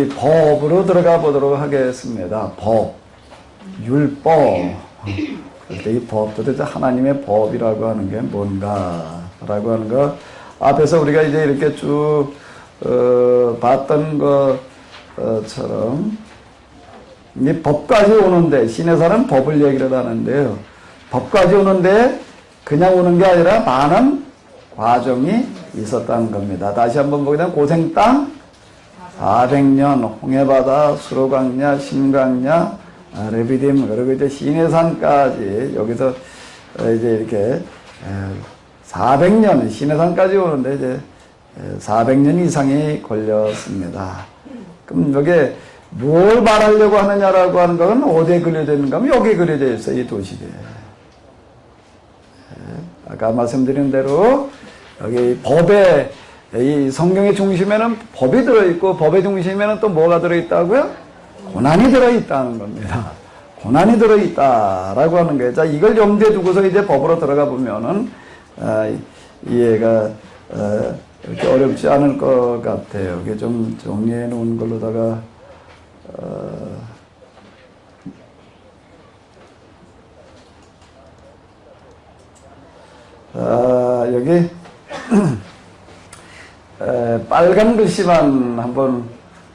법으로 들어가 보도록 하겠습니다. 법, 율법. 이 법, 도대체 하나님의 법이라고 하는 게 뭔가라고 하는 거 앞에서 우리가 이제 이렇게 쭉 봤던 것처럼 이 법까지 오는데, 신해사는 법을 얘기를 하는데요. 법까지 오는데 그냥 오는 게 아니라 많은 과정이 있었다는 겁니다. 다시 한번 보게 되면 고생 땅 400년, 홍해바다, 수로강야, 심강야, 레비딤, 그리고 이제 시내산까지, 여기서 이제 이렇게 400년, 시내산까지 오는데 이제 400년 이상이 걸렸습니다. 그럼 여기에 뭘 말하려고 하느냐라고 하는 건 어디에 그려져 있는가 하면 여기에 그려져 있어요, 이 도식에. 아까 말씀드린 대로 여기 법에, 이 성경의 중심에는 법이 들어있고, 법의 중심에는 또 뭐가 들어있다고요? 고난이 들어있다는 겁니다. 고난이 들어있다라고 하는 거예요. 자, 이걸 염두에 두고서 이제 법으로 들어가 보면은, 이해가, 이렇게 어렵지 않을 것 같아요. 이게 좀 정리해 놓은 걸로다가, 여기, 빨간 글씨만 한번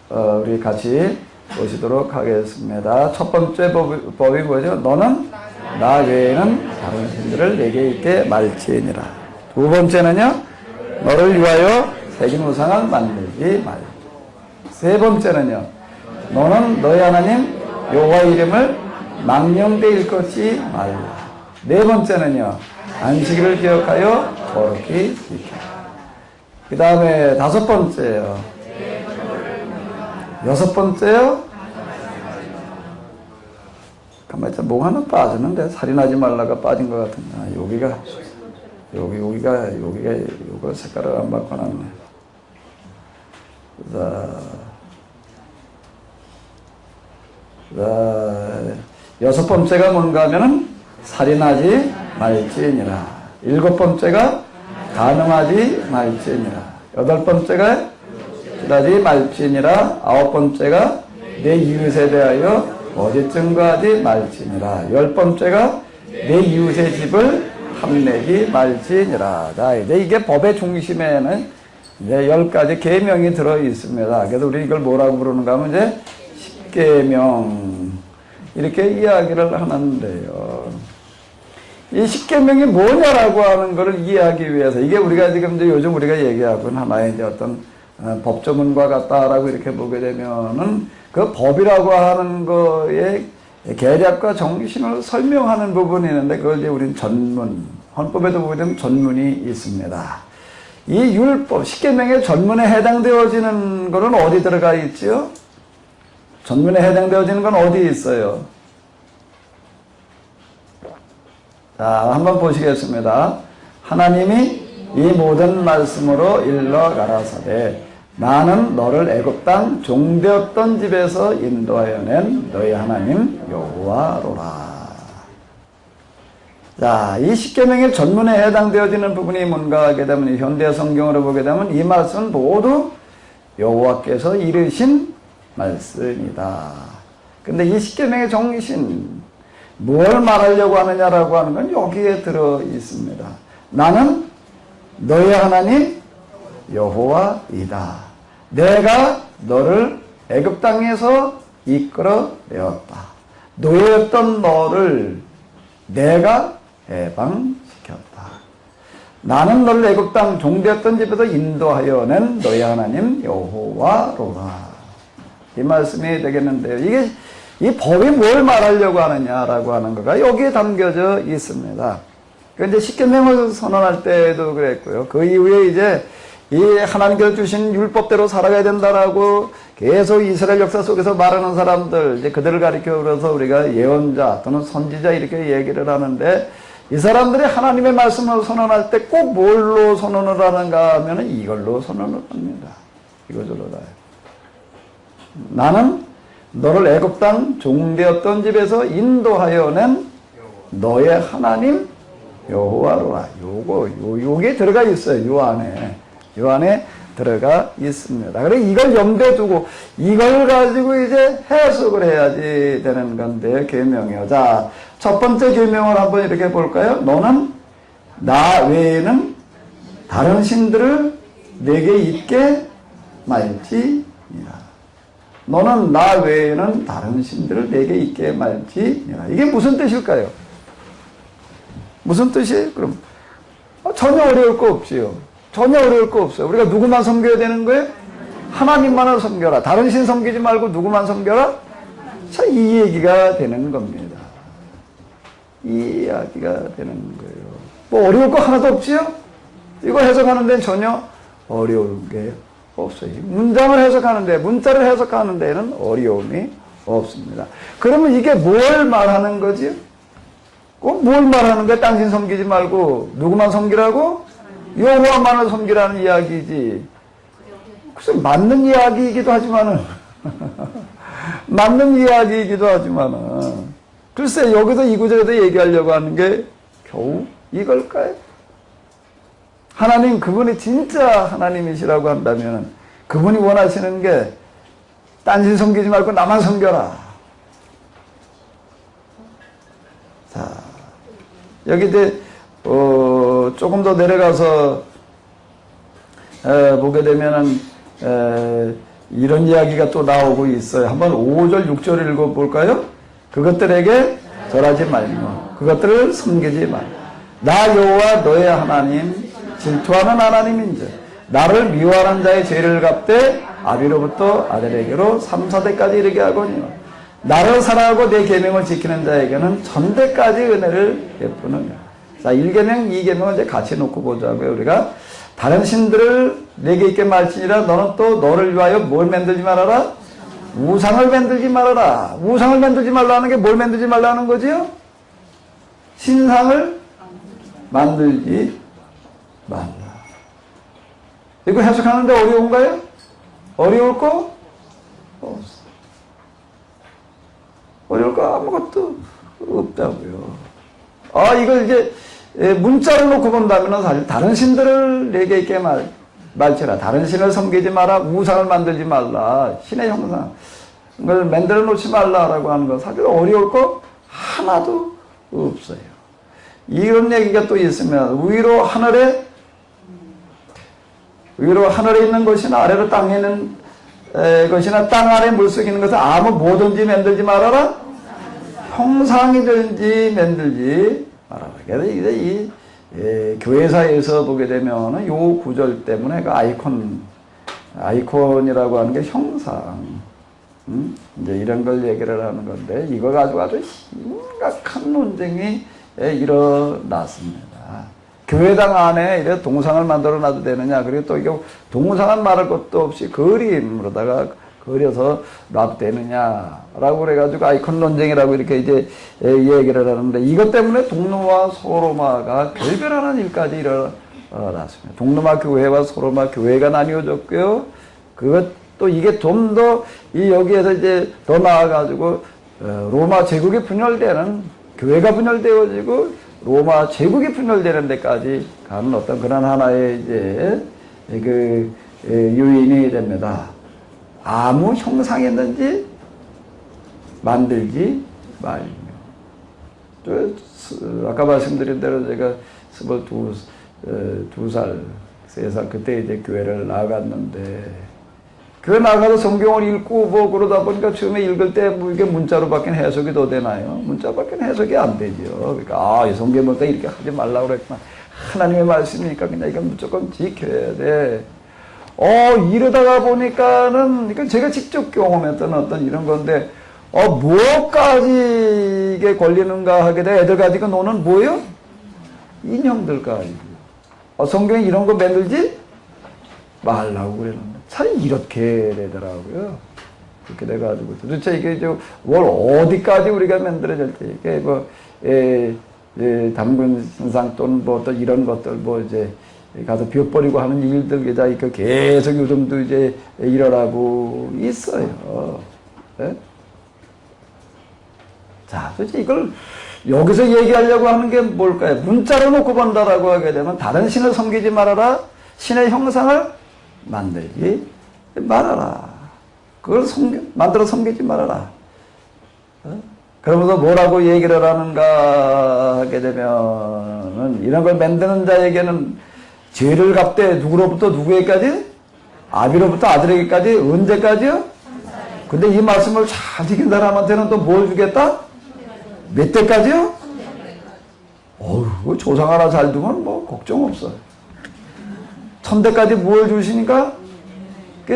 우리 같이 보시도록 하겠습니다. 첫 번째 법이 뭐죠? 너는 나 외에는 다른 신들을 내게 있게 말지니라. 두 번째는요, 너를 위하여 새긴 우상을 만들지 말라. 세 번째는요, 너는 너희 하나님 여호와 이름을 망령되이 일컫지 말라. 네 번째는요, 안식일을 기억하여 거룩히 지키라. 그 다음에 다섯 번째요. 여섯 번째요. 가만히 있자, 목 하나 빠지는데 살인하지 말라가 빠진 것 같은데, 여기가 요거 색깔을 안 바꿔놨네. 여섯 번째가 뭔가 하면은 살인하지 말지니라. 일곱 번째가 간음하지 말지니라. 여덟 번째가 기다지 말지니라. 아홉 번째가 내 이웃에 대하여 거짓 증거하지 말지니라. 열 번째가 내 이웃의 집을 탐내지 말지니라. 자, 이제 이게 법의 중심에는 이제 10가지 계명이 들어 있습니다. 그래서 우리 이걸 뭐라고 부르는가 하면 이제 십계명, 이렇게 이야기를 하는데요. 이 십계명이 뭐냐라고 하는 것을 이해하기 위해서, 이게 우리가 지금 이제 요즘 우리가 얘기하고 있는 하나의 이제 어떤 법조문과 같다라고 이렇게 보게 되면은 그 법이라고 하는 거에 계략과 정신을 설명하는 부분이 있는데, 그걸 이제 우리는 전문, 헌법에도 보게 되면 전문이 있습니다. 이 율법, 십계명의 전문에 해당되어지는 것은 어디 들어가 있지요? 전문에 해당되어지는 건 어디 있어요? 자, 한번 보시겠습니다. 하나님이 이 모든 말씀으로 일러 가라사대 나는 너를 애굽 땅 종되었던 집에서 인도하여 낸 너희 하나님 여호와로라. 자, 이 십계명의 전문에 해당되어지는 부분이 뭔가 하게 되면, 현대 성경으로 보게 되면 이 말씀은 모두 여호와께서 이르신 말씀이다. 근데 이 십계명의 정신, 뭘 말하려고 하느냐라고 하는 건 여기에 들어 있습니다. 나는 너희 하나님 여호와이다. 내가 너를 애굽 땅에서 이끌어 내었다. 노예였던 너를 내가 해방시켰다. 나는 너를 애굽 땅 종되었던 집에서 인도하여 낸 너희 하나님 여호와로라. 이 말씀이 되겠는데요. 이 법이 뭘 말하려고 하느냐라고 하는 거가 여기에 담겨져 있습니다. 그런데 십계명을 선언할 때도 그랬고요. 그 이후에 이제 이 하나님께서 주신 율법대로 살아가야 된다라고 계속 이스라엘 역사 속에서 말하는 사람들, 이제 그들을 가리켜 그래서 우리가 예언자 또는 선지자 이렇게 얘기를 하는데, 이 사람들이 하나님의 말씀을 선언할 때 꼭 뭘로 선언을 하는가 하면 이걸로 선언을 합니다. 이거절로 다요. 나는 너를 애굽 땅 종되었던 집에서 인도하여 낸 너의 하나님 여호와로라. 요게 들어가 있어요. 요 안에 들어가 있습니다. 그래 이걸 염두에 두고 이걸 가지고 이제 해석을 해야지 되는 건데 계명이요. 자, 첫 번째 계명을 한번 이렇게 볼까요? 너는 나 외에는 다른 신들을 내게 있게 말지니라. 너는 나 외에는 다른 신들을 내게 있게 말지니라. 이게 무슨 뜻일까요? 무슨 뜻이에요? 그럼 전혀 어려울 거 없지요. 전혀 어려울 거 없어요. 우리가 누구만 섬겨야 되는 거예요? 하나님만을 섬겨라. 다른 신 섬기지 말고 누구만 섬겨라? 자, 이 얘기가 되는 겁니다. 이 이야기가 되는 거예요. 뭐 어려울 거 하나도 없지요? 이거 해석하는 데는 전혀 어려운 게 없어요. 문장을 해석하는데, 문자를 해석하는 데는 어려움이 없습니다. 그러면 이게 뭘 말하는 거지? 뭘 말하는 거야? 당신 섬기지 말고 누구만 섬기라고? 여호와만을 섬기라는 이야기지. 글쎄 맞는 이야기이기도 하지만은 맞는 이야기이기도 하지만은 글쎄 여기서 이 구절에서 얘기하려고 하는 게 겨우 이걸까요? 하나님 그분이 진짜 하나님이시라고 한다면 그분이 원하시는 게 딴짓 섬기지 말고 나만 섬겨라. 자, 여기 이제 조금 더 내려가서 보게 되면은 이런 이야기가 또 나오고 있어요. 한번 5절 6절 읽어볼까요? 그것들에게 절하지 말며 그것들을 섬기지 말라. 나 여호와 너의 하나님 질투하는 하나님인즉 나를 미워하는 자의 죄를 갚되 아비로부터 아들에게로 3, 4대까지 이르게 하거니와 나를 사랑하고 내 계명을 지키는 자에게는 천대까지 은혜를 베푸느니라. 자, 1계명, 2계명을 이제 같이 놓고 보자고요. 우리가 다른 신들을 내게 있게 말지니라. 너는 또 너를 위하여 뭘 만들지 말아라? 우상을 만들지 말아라. 우상을 만들지 말라는 게 뭘 만들지 말라는 거지요? 신상을 만들지 말라. 이거 해석하는데 어려운가요? 어려울 거 없어. 어려울 거 아무것도 없다고요. 이걸 이제 문자를 놓고 본다면 사실 다른 신들을 내게 있게 말지라. 다른 신을 섬기지 마라. 우상을 만들지 말라. 신의 형상 을 만들어 놓지 말라라고 하는 건 사실 어려울 거 하나도 없어요. 이런 얘기가 또 있으면 위로 하늘에 있는 것이나 아래로 땅에 있는 것이나 땅 아래 물속에 있는 것은 아무 뭐든지 만들지 말아라. 형상이든지 만들지 말아라. 그래서 이제 교회사에서 보게 되면은 요 구절 때문에 그 아이콘이라고 하는 게 형상, 이제 이런 걸 얘기를 하는 건데 이거 가지고 아주 심각한 논쟁이 일어났습니다. 교회당 안에 이래 동상을 만들어 놔도 되느냐, 그리고 또 이게 동상을 말할 것도 없이 그림으로다가 그려서 놔도 되느냐라고 그래가지고 아이콘 논쟁이라고 이렇게 이제 얘기를 하는데 이것 때문에 동로마 소로마가 결별하는 일까지 일어났습니다. 동로마 교회와 소로마 교회가 나뉘어졌고요. 그것도 이게 좀 더 여기에서 이제 더 나아가지고 로마 제국이 분열되는, 교회가 분열되어지고 로마 제국이 분열되는 데까지 가는 어떤 그런 하나의 이제 요인이 됩니다. 아무 형상이 있는지 만들지 말며. 아까 말씀드린 대로 제가 22살, 3살 그때 이제 교회를 나갔는데 그 나가서 성경을 읽고 뭐 그러다 보니까 처음에 읽을 때 뭐 이게 문자로밖에 해석이 더 되나요? 문자로밖에 해석이 안 되죠. 그러니까 이 성경 보니까 이렇게 하지 말라고 그랬구나. 하나님의 말씀이니까 그냥 이건 무조건 지켜야 돼. 이러다가 보니까는, 이건 제가 직접 경험했던 어떤 이런 건데, 뭐까지 이게 걸리는가 하게 돼. 애들 가지고 노는 뭐예요? 인형들 가지고. 성경에 이런 거 만들지 말라고 그랬는데. 참 이렇게 되더라고요. 그렇게 돼가지고. 도대체 이게 뭘 어디까지 우리가 만들어질지. 이게 담근 신상 또는 뭐 또 이런 것들 이제 가서 벼버리고 하는 일들 계속 요즘도 이제 일어나고 있어요. 네? 자, 도대체 이걸 여기서 얘기하려고 하는 게 뭘까요? 문자로 놓고 본다라고 하게 되면 다른 신을 섬기지 말아라. 신의 형상을 만들지 말아라. 그걸 만들어 섬기지 말아라. 그러면서 뭐라고 얘기를 하는가 하게 되면은 이런 걸 만드는 자에게는 죄를 갚되 누구로부터 누구에게까지? 아비로부터 아들에게까지 언제까지요? 근데 이 말씀을 잘 지킨 사람한테는 또 뭘 주겠다? 몇 대까지요? 어휴, 조상 하나 잘 두면 뭐 걱정 없어요. 1000대까지 뭘 주시니까?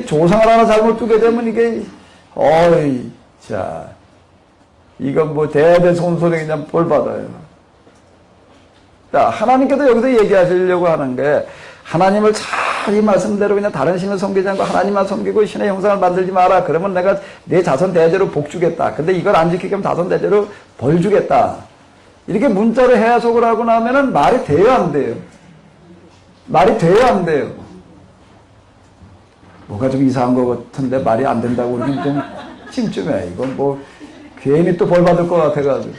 조상을 하나 잘못 두게 되면 이게, 어이, 자, 이건 뭐 대대손손에 그냥 볼 받아요. 자, 하나님께서 여기서 얘기하시려고 하는 게, 하나님을 잘 이 말씀대로 그냥 다른 신을 섬기지 않고 하나님만 섬기고 신의 형상을 만들지 마라. 그러면 내가 내 자손 대대로 복 주겠다. 근데 이걸 안 지키게 하면 자손 대대로 벌 주겠다. 이렇게 문자로 해석을 하고 나면은 말이 돼요, 안 돼요? 말이 돼요, 안 돼요? 뭐가 좀 이상한 것 같은데 말이 안 된다고 그러면 좀 찜찜해. 이건 뭐 괜히 또 벌 받을 것 같아가지고.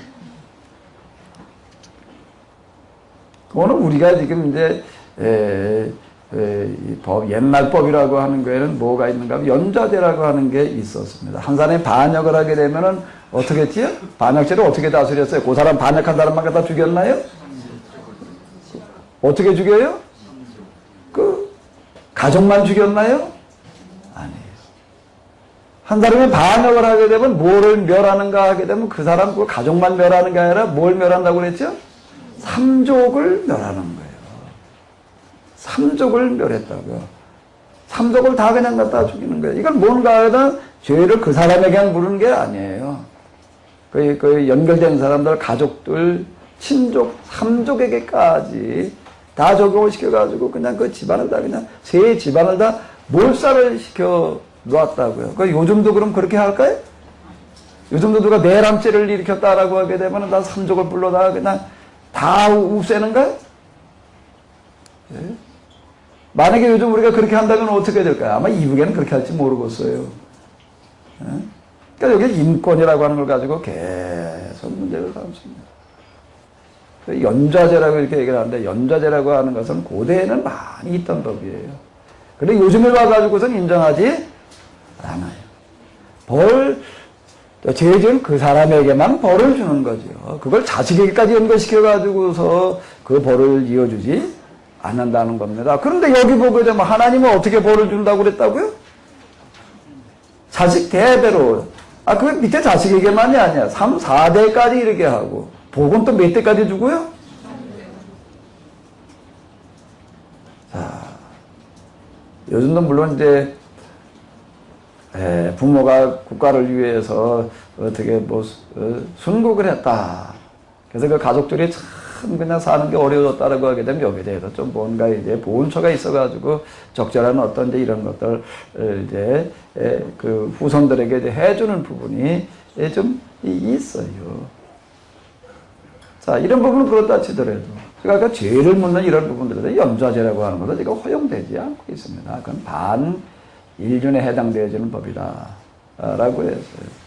그거는 우리가 지금 이제 이 법, 옛날 법이라고 하는 거에는 뭐가 있는가 하면 연좌제라고 하는 게 있었습니다. 한 사람이 반역을 하게 되면은 어떻게 했지요? 반역죄를 어떻게 다스렸어요? 그 사람 반역한 사람만 갖다 죽였나요? 어떻게 죽여요? 그 가족만 죽였나요? 아니에요. 한 사람이 반역을 하게 되면 뭐를 멸하는가 하게 되면 그 사람 그 가족만 멸하는 게 아니라 뭘 멸한다고 그랬죠? 삼족을 멸하는 거예요. 삼족을 멸했다고요. 삼족을 다 그냥 갖다 죽이는 거예요. 이건 뭔가 하다 죄를 그 사람에게 그냥 물은 게 아니에요. 그 연결된 사람들, 가족들, 친족, 삼족에게까지 다 적용을 시켜가지고 그냥 그 집안을 다 그냥 세 집안을 다 몰살을 시켜 놓았다고요. 요즘도 그럼 그렇게 할까요? 요즘도 누가 내람죄를 일으켰다라고 하게 되면 다 삼족을 불러다가 그냥 다 없애는가요? 네? 만약에 요즘 우리가 그렇게 한다면 어떻게 될까요? 아마 이후에는 그렇게 할지 모르겠어요. 네? 그러니까 여기 인권이라고 하는 걸 가지고 계속 문제를 삼습니다. 연좌제라고 이렇게 얘기를 하는데 연좌제라고 하는 것은 고대에는 많이 있던 법이에요. 그런데 요즘에 와가지고선 인정하지 않아요. 죄지은 그 사람에게만 벌을 주는 거죠. 그걸 자식에게까지 연결시켜가지고서 그 벌을 이어주지 않는다는 겁니다. 그런데 여기 보게 되면 하나님은 어떻게 벌을 준다고 그랬다고요? 자식 대대로. 그 밑에 자식에게만이 아니야. 3, 4대까지 이렇게 하고. 복은 또 몇 대까지 주고요? 자, 요즘도 물론 이제 부모가 국가를 위해서 어떻게 순국을 했다. 그래서 그 가족들이 참 그냥 사는 게 어려워졌다라고 하게 되면 여기에 대해서 좀 뭔가 이제 보온처가 있어가지고 적절한 어떤 이제 이런 것들 이제 그 후손들에게 이제 해주는 부분이 좀 있어요. 자, 이런 부분은 그렇다 치더라도 그러니까 죄를 묻는 이런 부분들에 연좌제라고 하는 것은 지금 허용되지 않고 있습니다. 그건 반인륜에 해당되어지는 법이다 라고 했어요.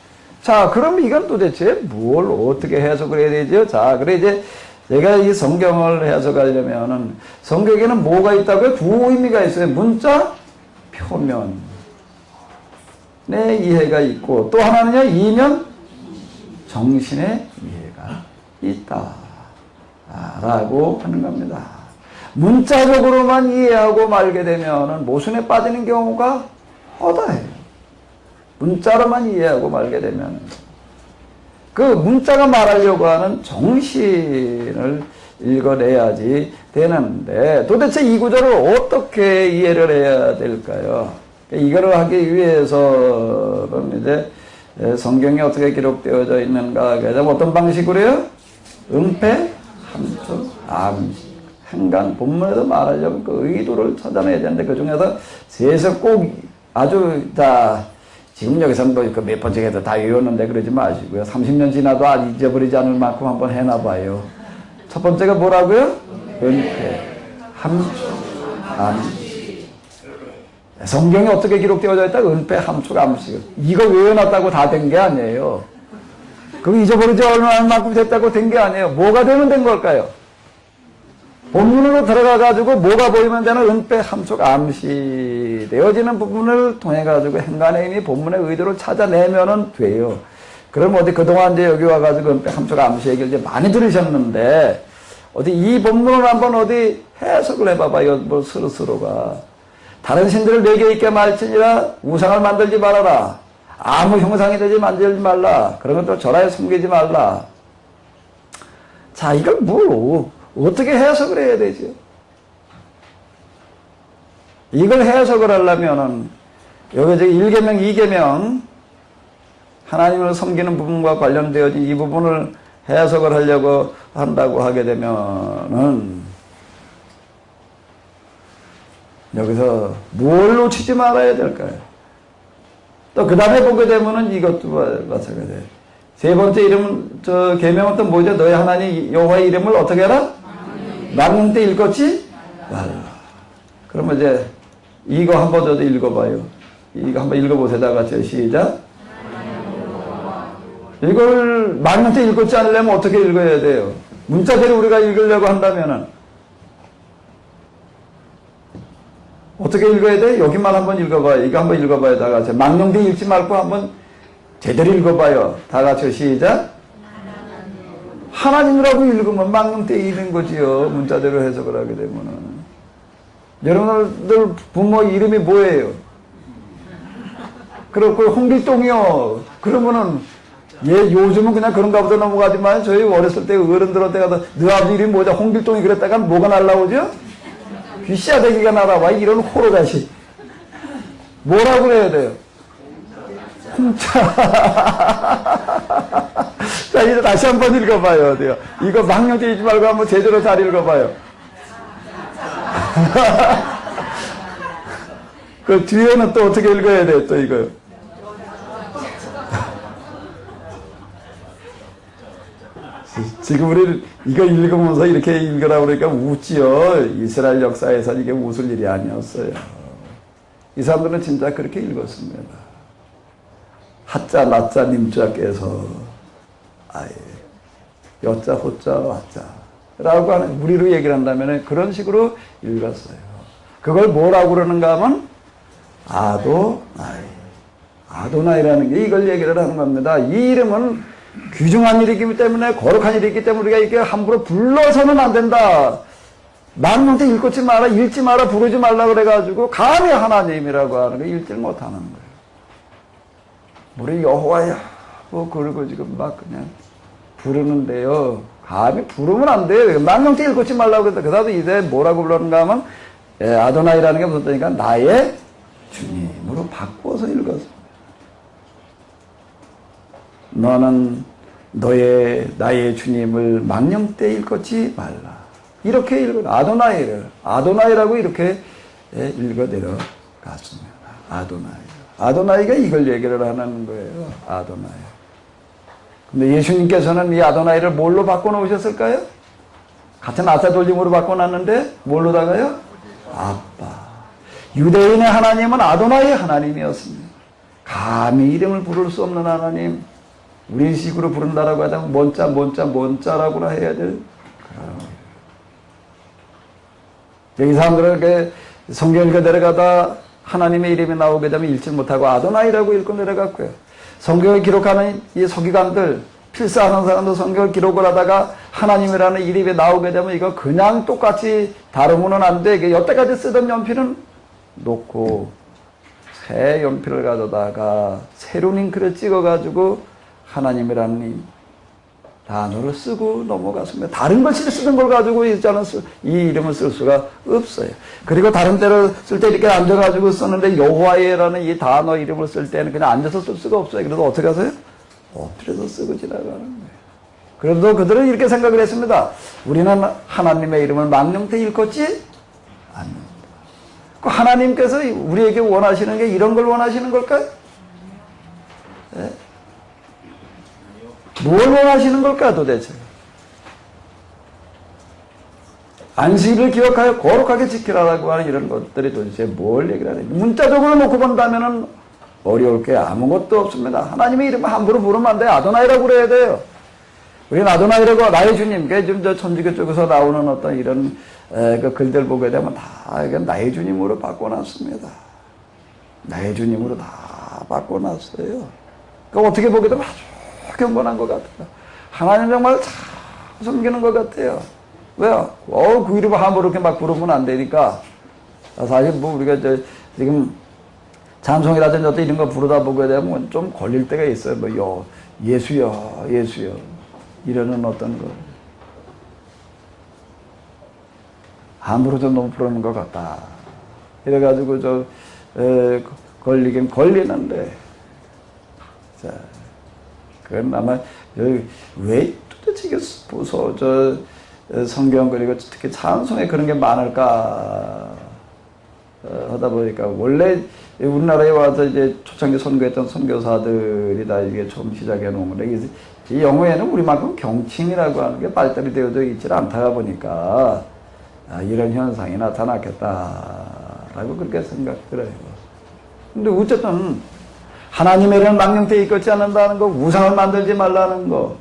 자, 그럼 이건 도대체 뭘 어떻게 해석을 해야 되죠? 자, 그래 이제 내가 이 성경을 해석하려면은 성경에는 뭐가 있다고요? 두 의미가 있어요. 문자, 표면의 이해가 있고 또 하나는요, 이면, 정신의 이해가 있다 라고 하는 겁니다. 문자적으로만 이해하고 말게 되면은 모순에 빠지는 경우가 허다해요. 문자로만 이해하고 말게 되면 그 문자가 말하려고 하는 정신을 읽어내야지 되는데 도대체 이 구절을 어떻게 이해를 해야 될까요? 이거를 하기 위해서는 이제 성경에 어떻게 기록되어져 있는가 하게 되면 어떤 방식으로요? 은폐, 함축, 암식, 행간, 본문에서 말하려면 그 의도를 찾아내야 되는데 그 중에서 셋을 꼭 아주 다 지금 여기서는 뭐 몇 번째 해도 다 외웠는데 그러지 마시고요. 30년 지나도 잊어버리지 않을 만큼 한번 해놔봐요. 첫 번째가 뭐라고요? 은폐, 함축, 암식. 성경에 어떻게 기록되어져 있다? 은폐, 함축, 암식. 이거 외워놨다고 다 된 게 아니에요. 그거 잊어버리지 않을 만큼 됐다고 된 게 아니에요. 뭐가 되면 된 걸까요? 본문으로 들어가가지고 뭐가 보이면 되는 은폐 함속 암시되어지는 부분을 통해가지고 행간의 힘이 본문의 의도를 찾아내면은 돼요. 그럼 어디 그동안 이제 여기 와가지고 은폐 함속 암시 얘기를 이제 많이 들으셨는데, 어디 이 본문을 한번 어디 해석을 해봐봐요. 뭐 스스로가. 다른 신들을 내게 있게 말지니라 우상을 만들지 말아라. 아무 형상이 되지 만들지 말라. 그런 것도 절하에 숨기지 말라. 자, 이걸 뭐 어떻게 해석을 해야 되죠? 이걸 해석을 하려면은 여기 저기 1계명, 2계명 하나님을 섬기는 부분과 관련되어진 이 부분을 해석을 하려고 한다고 하게 되면은 여기서 뭘 놓치지 말아야 될까요? 또 그 다음에 보게 되면은 이것도 마찬가지예요. 세 번째 이름은 저 계명은 또 뭐죠? 너희 하나님 여호와의 이름을 어떻게 해라? 망령 때 읽었지 말라. 그러면 이제 이거 한번 더 읽어봐요. 이거 한번 읽어보세요. 다 같이 시작. 이걸 망령 때 읽었지 않으려면 어떻게 읽어야 돼요? 문자대로 우리가 읽으려고 한다면은 어떻게 읽어야 돼? 여기만 한번 읽어봐요. 이거 한번 읽어봐요. 다 같이. 망령 때 읽지 말고 한번 제대로 읽어봐요. 다 같이 시작. 하나님이라고 읽으면 망령 때 읽는 거지요. 문자대로 해석을 하게 되면은. 여러분들 부모 이름이 뭐예요? 그렇고 홍길동이요. 그러면은 요즘은 그냥 그런가 보다 넘어가지만 저희 어렸을 때 어른들한테 가서 너 아버지 이름이 뭐죠? 홍길동이 그랬다가 뭐가 날라오죠? 귀씨아대기가 날아와. 이런 호로자식. 뭐라고 그래야 돼요? 홍차. 자, 이제 다시 한번 읽어봐요. 어때요? 이거 망령 때 읽지 말고 한번 제대로 잘 읽어봐요. 그 뒤에는 또 어떻게 읽어야 돼요? 또 이거. 지금 우리 이거 읽으면서 이렇게 읽으라고 그러니까 웃지요. 이스라엘 역사에서 이게 웃을 일이 아니었어요. 이 사람들은 진짜 그렇게 읽었습니다. 하자, 나자, 님자께서 아예 여자, 호자, 와자 라고 하는 우리로 얘기를 한다면 그런 식으로 읽었어요. 그걸 뭐라고 그러는가 하면 아도나이. 아도나이라는 게 이걸 얘기를 하는 겁니다. 이 이름은 귀중한 일이기 때문에 거룩한 일이기 때문에 우리가 이렇게 함부로 불러서는 안 된다. 망령때 읽지 마라, 읽지 마라, 부르지 말라 그래가지고 감히 하나님이라고 하는 거 읽지 못하는 거예요. 우리 여호와야 뭐 그러고 지금 막 그냥 부르는데요. 감히 부르면 안 돼요. 망령때 읽지 말라고 그랬다. 그다음에 이제 뭐라고 불렀는가 하면 아도나이라는 게 무슨 뜻이니까 나의 주님으로 바꿔서 읽었습니다. 너는 나의 주님을 망령 때 읽었지 말라. 이렇게 읽어. 아도나이라고 이렇게 읽어 내려갔습니다. 아도나이가 이걸 얘기를 하는 거예요. 아도나이. 근데 예수님께서는 이 아도나이를 뭘로 바꿔놓으셨을까요? 같은 아사돌림으로 바꿔놨는데 뭘로다가요? 아빠. 유대인의 하나님은 아도나이의 하나님이었습니다. 감히 이름을 부를 수 없는 하나님, 우리 식으로 부른다라고 하자면 뭔자라고나 해야 될 여기 사람들은 이렇게 성경 읽어 내려가다 하나님의 이름이 나오게 되면 읽지 못하고 아도나이라고 읽고 내려갔고요. 성경을 기록하는 이 서기관들, 필사하는 사람도 성경을 기록을 하다가 하나님이라는 이름이 나오게 되면 이거 그냥 똑같이 다루면 안 돼. 여태까지 쓰던 연필은 놓고 새 연필을 가져다가 새로운 잉크를 찍어가지고 하나님이라는 이 단어를 쓰고 넘어갔습니다. 다른 글씨를 쓰던 걸 가지고 이 이름을 쓸 수가 없어요. 그리고 다른 때를 쓸 때 이렇게 앉아가지고 썼는데 여호와의라는 이 단어 이름을 쓸 때는 그냥 앉아서 쓸 수가 없어요. 그래서 어떻게 하세요? 엎드려서 쓰고 지나가는 거예요. 그래도 그들은 이렇게 생각을 했습니다. 우리는 하나님의 이름을 망령때 읽었지 않는다. 그 하나님께서 우리에게 원하시는 게 이런 걸 원하시는 걸까요? 네? 뭘 원하시는 걸까 도대체? 안식일을 기억하여 거룩하게 지키라라고 하는 이런 것들이 도대체 뭘 얘기를 하는 거예요? 문자적으로 놓고 본다면은 어려울 게 아무것도 없습니다. 하나님의 이름을 함부로 부르면 안 돼요. 아도나이라고 그래야 돼요. 우리는 아도나이라고 나의 주님, 지금 저 천주교 쪽에서 나오는 어떤 이런 그 글들 보게 되면 다 이게 나의 주님으로 바꿔놨습니다. 나의 주님으로 다 바꿔놨어요. 그러니까 어떻게 보게 되면 아주 경건한 것 같아요. 하나님 정말 잘 섬기는 것 같아요. 왜요? 그 이름을 함부로 이렇게 막 부르면 안 되니까. 사실 뭐 우리가 지금 찬송이라든지 어떤 이런 거 부르다 보게 되면 좀 걸릴 때가 있어요. 뭐 예수여, 예수여 이러는 어떤 거. 함부로 좀 너무 부르는 것 같다. 이래가지고 걸리긴 걸리는데, 자, 그건 아마 왜 도대체 이게 무서워 성경 그리고 특히 찬송에 그런 게 많을까 하다 보니까 원래 우리나라에 와서 이제 초창기 선교했던 선교사들이 다 이게 처음 시작해 놓은 건데 이 영어에는 우리만큼 경칭이라고 하는 게 발달이 되어져 있지 않다가 보니까 이런 현상이 나타났겠다라고 그렇게 생각들어요. 근데 어쨌든 하나님에는 망령되이 있지 않는다는 거, 우상을 만들지 말라는 거,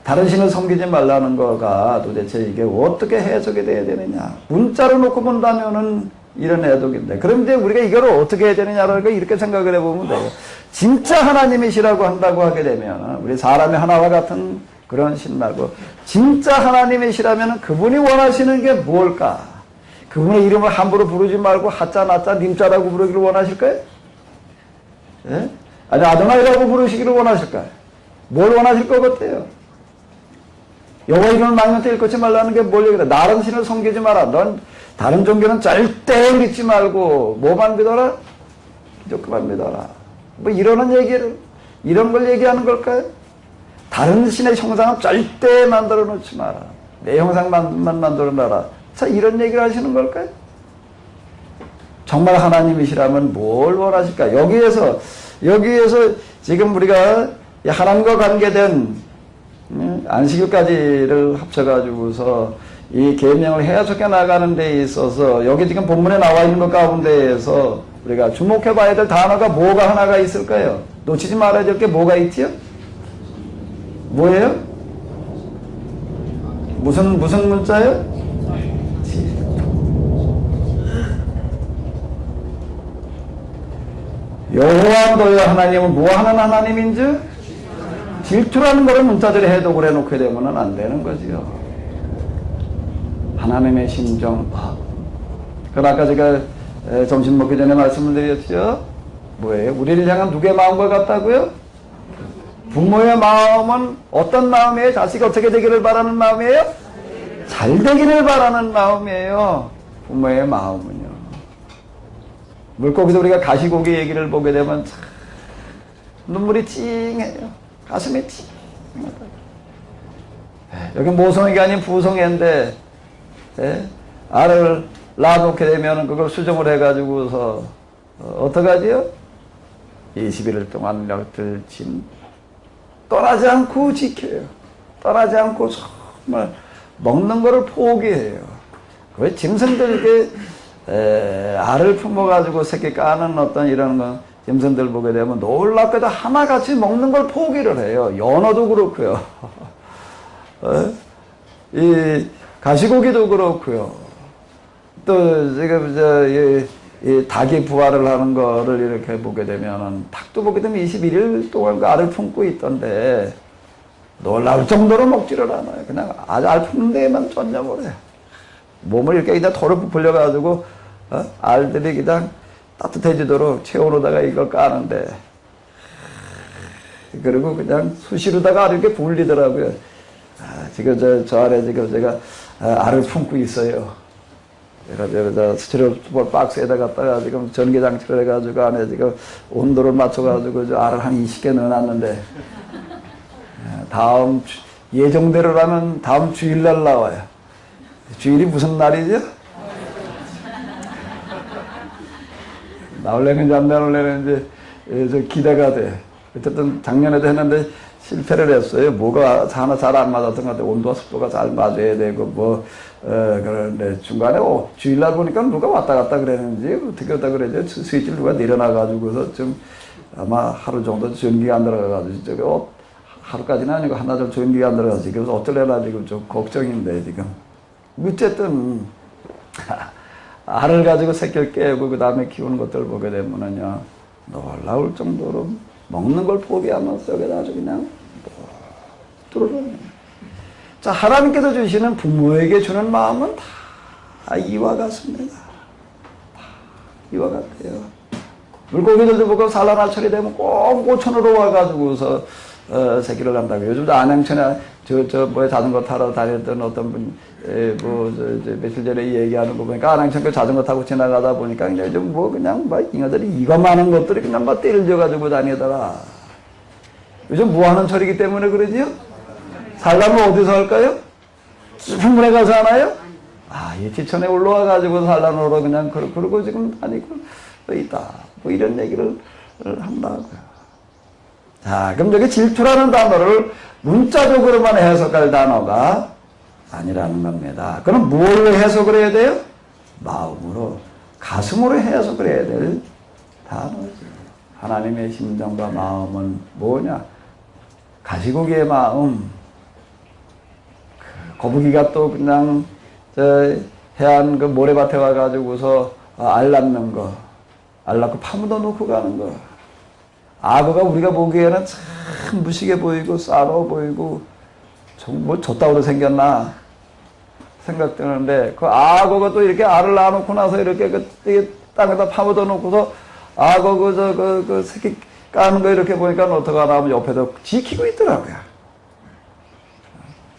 다른 신을 섬기지 말라는 거가 도대체 이게 어떻게 해석이 돼야 되느냐. 문자로 놓고 본다면은 이런 해석인데, 그럼 이제 우리가 이걸 어떻게 해야 되느냐라는 거 이렇게 생각을 해보면 돼요. 진짜 하나님이시라고 한다고 하게 되면, 우리 사람의 하나와 같은 그런 신 말고, 진짜 하나님이시라면 그분이 원하시는 게 뭘까? 그분의 이름을 함부로 부르지 말고 하자, 나자, 님자라고 부르기를 원하실까요? 예? 아니, 아도나이라고 부르시기를 원하실까요? 뭘 원하실 것 같아요? 여호와 이름을 망령되이 일컫지 말라는 게 뭘 얘기해? 다른 신을 섬기지 마라. 넌 다른 종교는 절대 믿지 말고 뭐만 믿어라? 기독교만 믿어라. 뭐 이러는 얘기를, 이런 걸 얘기하는 걸까요? 다른 신의 형상은 절대 만들어 놓지 마라. 내 형상만 만들어 놔라. 자, 이런 얘기를 하시는 걸까요? 정말 하나님이시라면 뭘 원하실까? 여기에서 지금 우리가 하나님과 관계된 안식일까지를 합쳐가지고서 이 계명을 해석해 나가는 데 있어서 여기 지금 본문에 나와 있는 것 가운데에서 우리가 주목해 봐야 될 단어가 뭐가 하나가 있을까요? 놓치지 말아야 될 게 뭐가 있지요? 뭐예요? 무슨 문자예요? 여호와 너희 하나님은 뭐 하는 하나님인지? 질투라는 거를 문자들이 해독을 해놓게 되면 안 되는 거지요. 하나님의 심정. 그럼 아까 제가 점심 먹기 전에 말씀을 드렸죠. 뭐예요? 우리를 향한 누구의 마음과 같다고요? 부모의 마음은 어떤 마음이에요? 자식이 어떻게 되기를 바라는 마음이에요? 잘 되기를 바라는 마음이에요. 부모의 마음은요. 물고기도 우리가 가시고기 얘기를 보게 되면 참 눈물이 찡해요. 가슴이 찡하다. 여기 모성애가 아닌 부성애인데 알을 낳아놓게 되면 그걸 수정을 해가지고서 어떡하지요? 21일 동안 열들짐 떠나지 않고 지켜요. 떠나지 않고 정말 먹는 거를 포기해요. 왜 짐승들 알을 품어가지고 새끼 까는 어떤 이런 거 짐승들 보게 되면 놀랍게도 하나같이 먹는 걸 포기를 해요. 연어도 그렇고요. 이 가시고기도 그렇고요. 또 지금 이 닭이 부화를 하는 거를 이렇게 보게 되면은 닭도 보게 되면 21일 동안 그 알을 품고 있던데 놀라울 정도로 먹지를 않아요. 그냥 아주 알 품는 데에만 전념을 해요. 몸을 이렇게 그냥 털을 부풀려가지고 알들이 그냥 따뜻해지도록 채워놓다가 이걸 까는데 그리고 그냥 수시로다가 알을 이렇게 굴리더라고요. 지금 저 안에 지금 제가 알을 품고 있어요. 그래서 스티로폼 박스에다 갖다가 지금 전기장치를 해가지고 안에 지금 온도를 맞춰가지고 저 알을 한 20개 넣어놨는데 다음 예정대로라면 다음 주일날 나와요. 주일이 무슨 날이죠? 나올래는지 안 나올래는지 저 기대가 돼. 어쨌든 작년에도 했는데 실패를 했어요. 뭐가 하나 잘 안 맞았던 것 같아요. 온도와 습도가 잘 맞아야 되고 그런데 중간에 주일날 보니까 누가 왔다 갔다 그랬는지 어떻게 왔다 그랬죠. 스위치를 누가 내려놔가지고서 좀 아마 하루 정도 전기가 안 들어가가지고 저기 하루까지는 아니고 하나절 전기가 안 들어가서 그래서 어쩌려나 지금 좀 걱정인데 지금 어쨌든 알을 가지고 새끼를 깨고 그 다음에 키우는 것들을 보게 되면은요, 놀라울 정도로 먹는 걸 포기하면서 여기다 아주 그냥 뚫어놓는. 자, 하나님께서 주시는 부모에게 주는 마음은 다 이와 같습니다. 다 이와 같아요. 물고기들도 보고 산란할철이 되면 꼭 고천으로 와가지고서 새끼를 낳는다고. 요즘도 안양천에 자전거 타러 다녔던 어떤 분, 며칠 전에 얘기하는 거 보니까 안양천 그 자전거 타고 지나가다 보니까 이제 좀 그냥 잉어들이 이거 많은 것들이 그냥 떼를 져가지고 다니더라. 요즘 뭐 하는 철이기 때문에 그러지요? 산란은 어디서 할까요? 깊은 물에 가서 하나요? 이 지천에 올라와가지고 산란으로 그냥 그러고 지금 다니고 있다. 뭐 이런 얘기를 한다고요. 자, 그럼 여기 질투라는 단어를 문자적으로만 해석할 단어가 아니라는 겁니다. 그럼 뭘로 해석을 해야 돼요? 마음으로, 가슴으로 해석을 해야 될 단어죠. 하나님의 심정과 마음은 뭐냐? 가시고기의 마음. 거북이가 또 그냥 해안 그 모래밭에 와가지고서 알 낳는 거, 알 낳고 파묻어 놓고 가는 거. 악어가 우리가 보기에는 참 무식해 보이고 싸워 보이고 뭐 졌다고도 생겼나 생각되는데, 그 악어가 또 이렇게 알을 낳아놓고 나서 이렇게 그 땅에다 파묻어 놓고서 악어 그 새끼 까는 거 이렇게 보니까 어떡하나 하면 옆에서 지키고 있더라고요.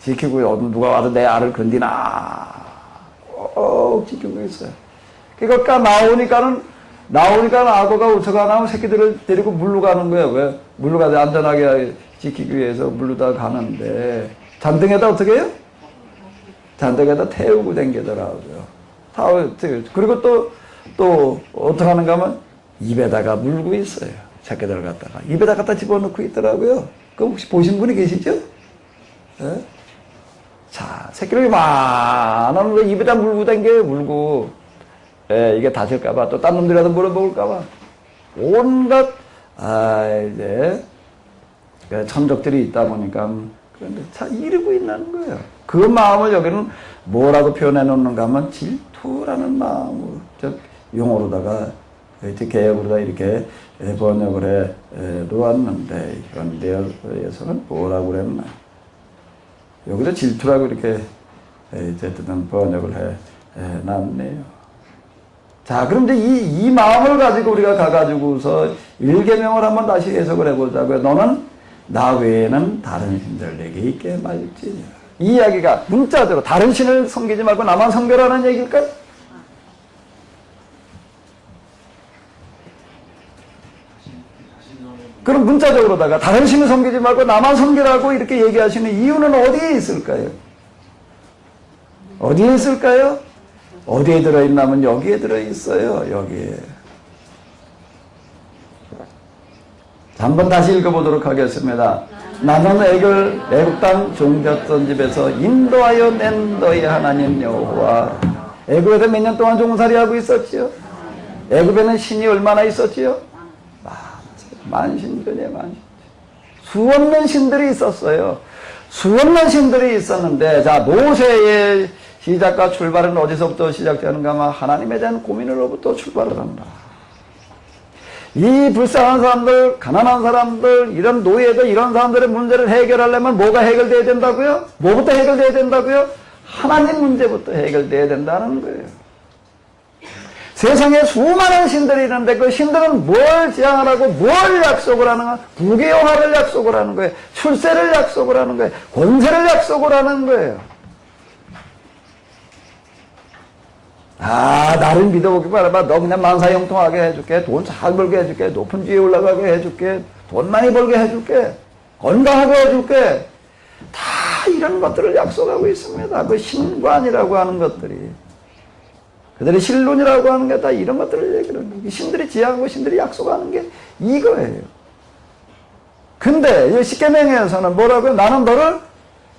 지키고 누가 와도 내 알을 건디나 지키고 있어요. 그러니까 나오니까 악어가 어떡하나 하면 새끼들을 데리고 물로 가는 거예요. 왜? 물로 가서 안전하게 지키기 위해서 물로 다 가는데, 잔등에다 어떻게 해요? 잔등에다 태우고 댕기더라고요. 그리고 또 어떻게 하는가 하면 입에다가 물고 있어요. 새끼들 갖다가 입에다 갖다 집어넣고 있더라고요. 그거 혹시 보신 분이 계시죠? 네? 자, 새끼를 많은 거 입에다 물고 물고, 이게 다칠까봐, 또 딴 놈들이라도 물어먹을까봐, 온갖, 이제, 천적들이 있다 보니까, 그런데 이러고 있는 거예요. 그 마음을 여기는 뭐라고 표현해 놓는가 하면 질투라는 마음으로, 용어로다가, 개혁으로다 이렇게 번역을 해 놓았는데, 현대어에서는 뭐라고 그랬나? 여기서 질투라고 이렇게 어쨌든 번역을 해 놨네요. 자, 그럼 이제 이 마음을 가지고 우리가 가가지고서 일계명을 한번 다시 해석을 해보자고요. 너는 나 외에는 다른 신들 내게 있게 말지. 이 이야기가 문자대로 다른 신을 섬기지 말고 나만 섬겨라는 얘기일까요? 그럼 문자적으로다가 다른 신을 섬기지 말고 나만 섬기라고 이렇게 얘기하시는 이유는 어디에 있을까요? 어디에 있을까요? 어디에 들어있냐면 여기에 들어있어요. 여기에. 자, 한번 다시 읽어보도록 하겠습니다. 나는 애굽 땅 종되었던 집에서 인도하여 낸 너희 하나님 여호와. 애굽에서 몇 년 동안 종살이하고 있었지요? 애굽에는 신이 얼마나 있었지요? 만신전에 만신. 수없는 신들이 있었어요. 수없는 신들이 있었는데, 자, 모세의 시작과 출발은 어디서부터 시작되는가 하면 하나님에 대한 고민으로부터 출발을 한다. 이 불쌍한 사람들, 가난한 사람들, 이런 노예들, 이런 사람들의 문제를 해결하려면 뭐가 해결돼야 된다고요? 뭐부터 해결돼야 된다고요? 하나님 문제부터 해결돼야 된다는 거예요. 세상에 수많은 신들이 있는데 그 신들은 뭘 지향을 하고 뭘 약속을 하는 거야? 부귀영화를 약속을 하는 거예요. 출세를 약속을 하는 거예요. 권세를 약속을 하는 거예요. 나를 믿어보기 바라봐. 너 그냥 만사형통하게 해줄게. 돈 잘 벌게 해줄게. 높은 지에 올라가게 해줄게. 돈 많이 벌게 해줄게. 건강하게 해줄게. 다 이런 것들을 약속하고 있습니다. 그 신관이라고 하는 것들이. 그들의 신론이라고 하는 게 다 이런 것들을 얘기하는 거예요. 신들이 지향하고 신들이 약속하는 게 이거예요. 근데 십계명에서는 뭐라고요? 나는 너를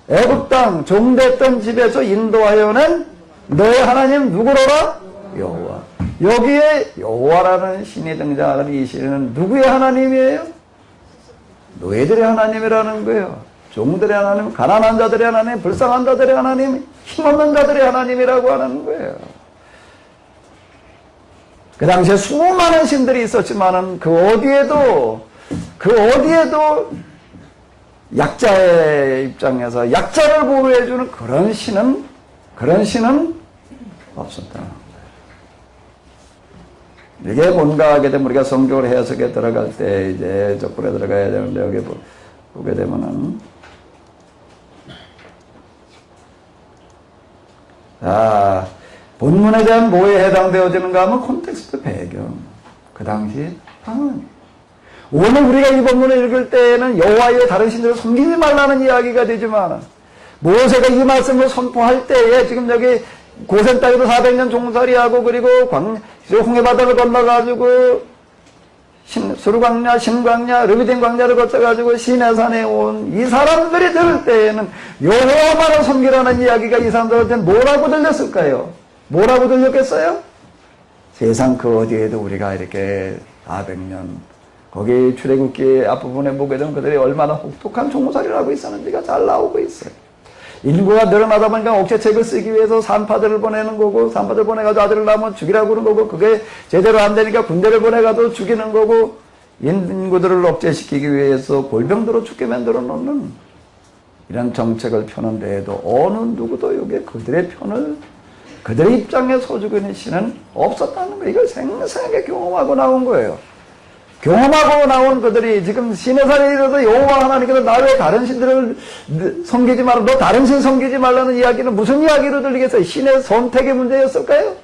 애굽 땅 종됐던 집에서 인도하여는 너의 하나님 누구로라? 여호와. 여기에 여호와라는 신이 등장하는 이 신은 누구의 하나님이에요? 노예들의 하나님이라는 거예요. 종들의 하나님, 가난한 자들의 하나님, 불쌍한 자들의 하나님, 힘없는 자들의 하나님이라고 하는 거예요. 그 당시에 수많은 신들이 있었지만은 그 어디에도 약자의 입장에서 약자를 보호해주는 그런 신은 없었다. 이게 뭔가 하게 되면 우리가 성경을 해석에 들어갈 때 이제 적분에 들어가야 되는데 여기 보게 되면은 본문에 대한 뭐에 해당되어지는가 하면 콘텍스트 배경 그 당시 상황. 오늘 우리가 이 본문을 읽을 때에는 여호와의 다른 신들을 섬기지 말라는 이야기가 되지만 모세가 이 말씀을 선포할 때에 지금 여기 고센 땅에도 400년 종살이하고 그리고 홍해바다를 건너가지고 수르광야, 신광야, 르비딘 광야를 거쳐가지고 시내산에 온 이 사람들이 들을 때에는 여호와만을 섬기라는 이야기가 이 사람들한테는 뭐라고 들렸을까요? 뭐라고 들렸겠어요? 세상 그 어디에도 우리가 이렇게 400년 거기 출애굽기 앞부분에 보게 되면 그들이 얼마나 혹독한 종살이를 하고 있었는지가 잘 나오고 있어요. 인구가 늘어나다 보니까 억제책을 쓰기 위해서 산파들을 보내는 거고 산파들 보내가지고 아들을 낳으면 죽이라고 그러는 거고 그게 제대로 안 되니까 군대를 보내가지고 죽이는 거고 인구들을 억제시키기 위해서 골병들로 죽게 만들어 놓는 이런 정책을 펴는 데에도 어느 누구도 여기에 그들의 편을 그들의 입장에 서주고 있는 신은 없었다는 거예요. 이걸 생생하게 경험하고 나온 거예요. 경험하고 나온 그들이 지금 시내산에 이르러서 여호와 하나님께서 나 외에 다른 신들을 섬기지 말라 너 다른 신 섬기지 말라는 이야기는 무슨 이야기로 들리겠어요? 신의 선택의 문제였을까요?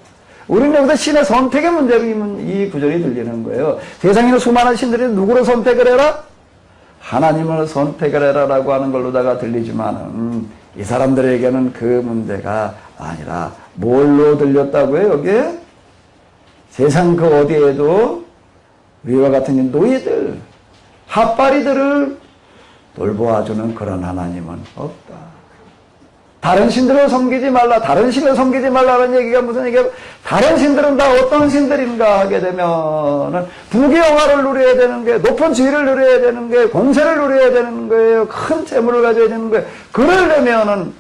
우리는 여기서 신의 선택의 문제로 이 구절이 들리는 거예요. 세상에 있는 수많은 신들이 누구를 선택을 해라? 하나님을 선택을 해라 라고 하는 걸로다가 들리지만은 이 사람들에게는 그 문제가 아니라 뭘로 들렸다고요? 여기에 세상 그 어디에도 위와 같은 노예들, 핫바리들을 돌보아주는 그런 하나님은 없다. 다른 신들을 섬기지 말라, 다른 신을 섬기지 말라는 얘기가 무슨 얘기야? 다른 신들은 다 어떤 신들인가 하게 되면은 부귀 영화를 누려야 되는 게, 높은 지위를 누려야 되는 게, 공세를 누려야 되는 거예요. 큰 재물을 가져야 되는 거예요. 그러려면은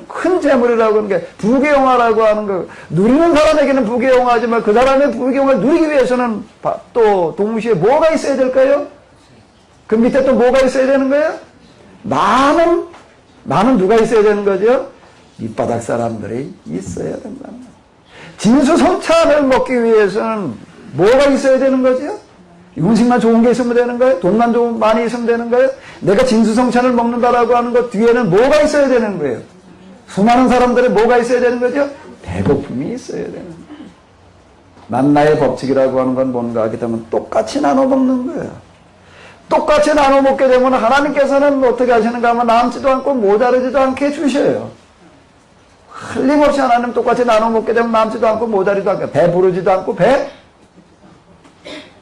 큰 재물이라고 하는 게 부귀 영화라고 하는 거. 누리는 사람에게는 부귀 영화지만 그 사람의 부귀 영화를 누리기 위해서는 또 동시에 뭐가 있어야 될까요? 그 밑에 또 뭐가 있어야 되는 거예요? 나는 누가 있어야 되는 거죠? 밑바닥 사람들이 있어야 된다는 거예요. 진수성찬을 먹기 위해서는 뭐가 있어야 되는 거죠? 음식만 좋은 게 있으면 되는 거예요? 돈만 좀 많이 있으면 되는 거예요? 내가 진수성찬을 먹는다라고 하는 것 뒤에는 뭐가 있어야 되는 거예요? 수많은 사람들이 뭐가 있어야 되는 거죠? 배고픔이 있어야 되는 거예요. 만나의 법칙이라고 하는 건 뭔가 하게 되면 똑같이 나눠 먹는 거예요. 똑같이 나눠 먹게 되면 하나님께서는 어떻게 하시는가 하면 남지도 않고 모자르지도 않게 주셔요. 흘림없이 하나님 똑같이 나눠 먹게 되면 남지도 않고 모자리도 않고 배부르지도 않고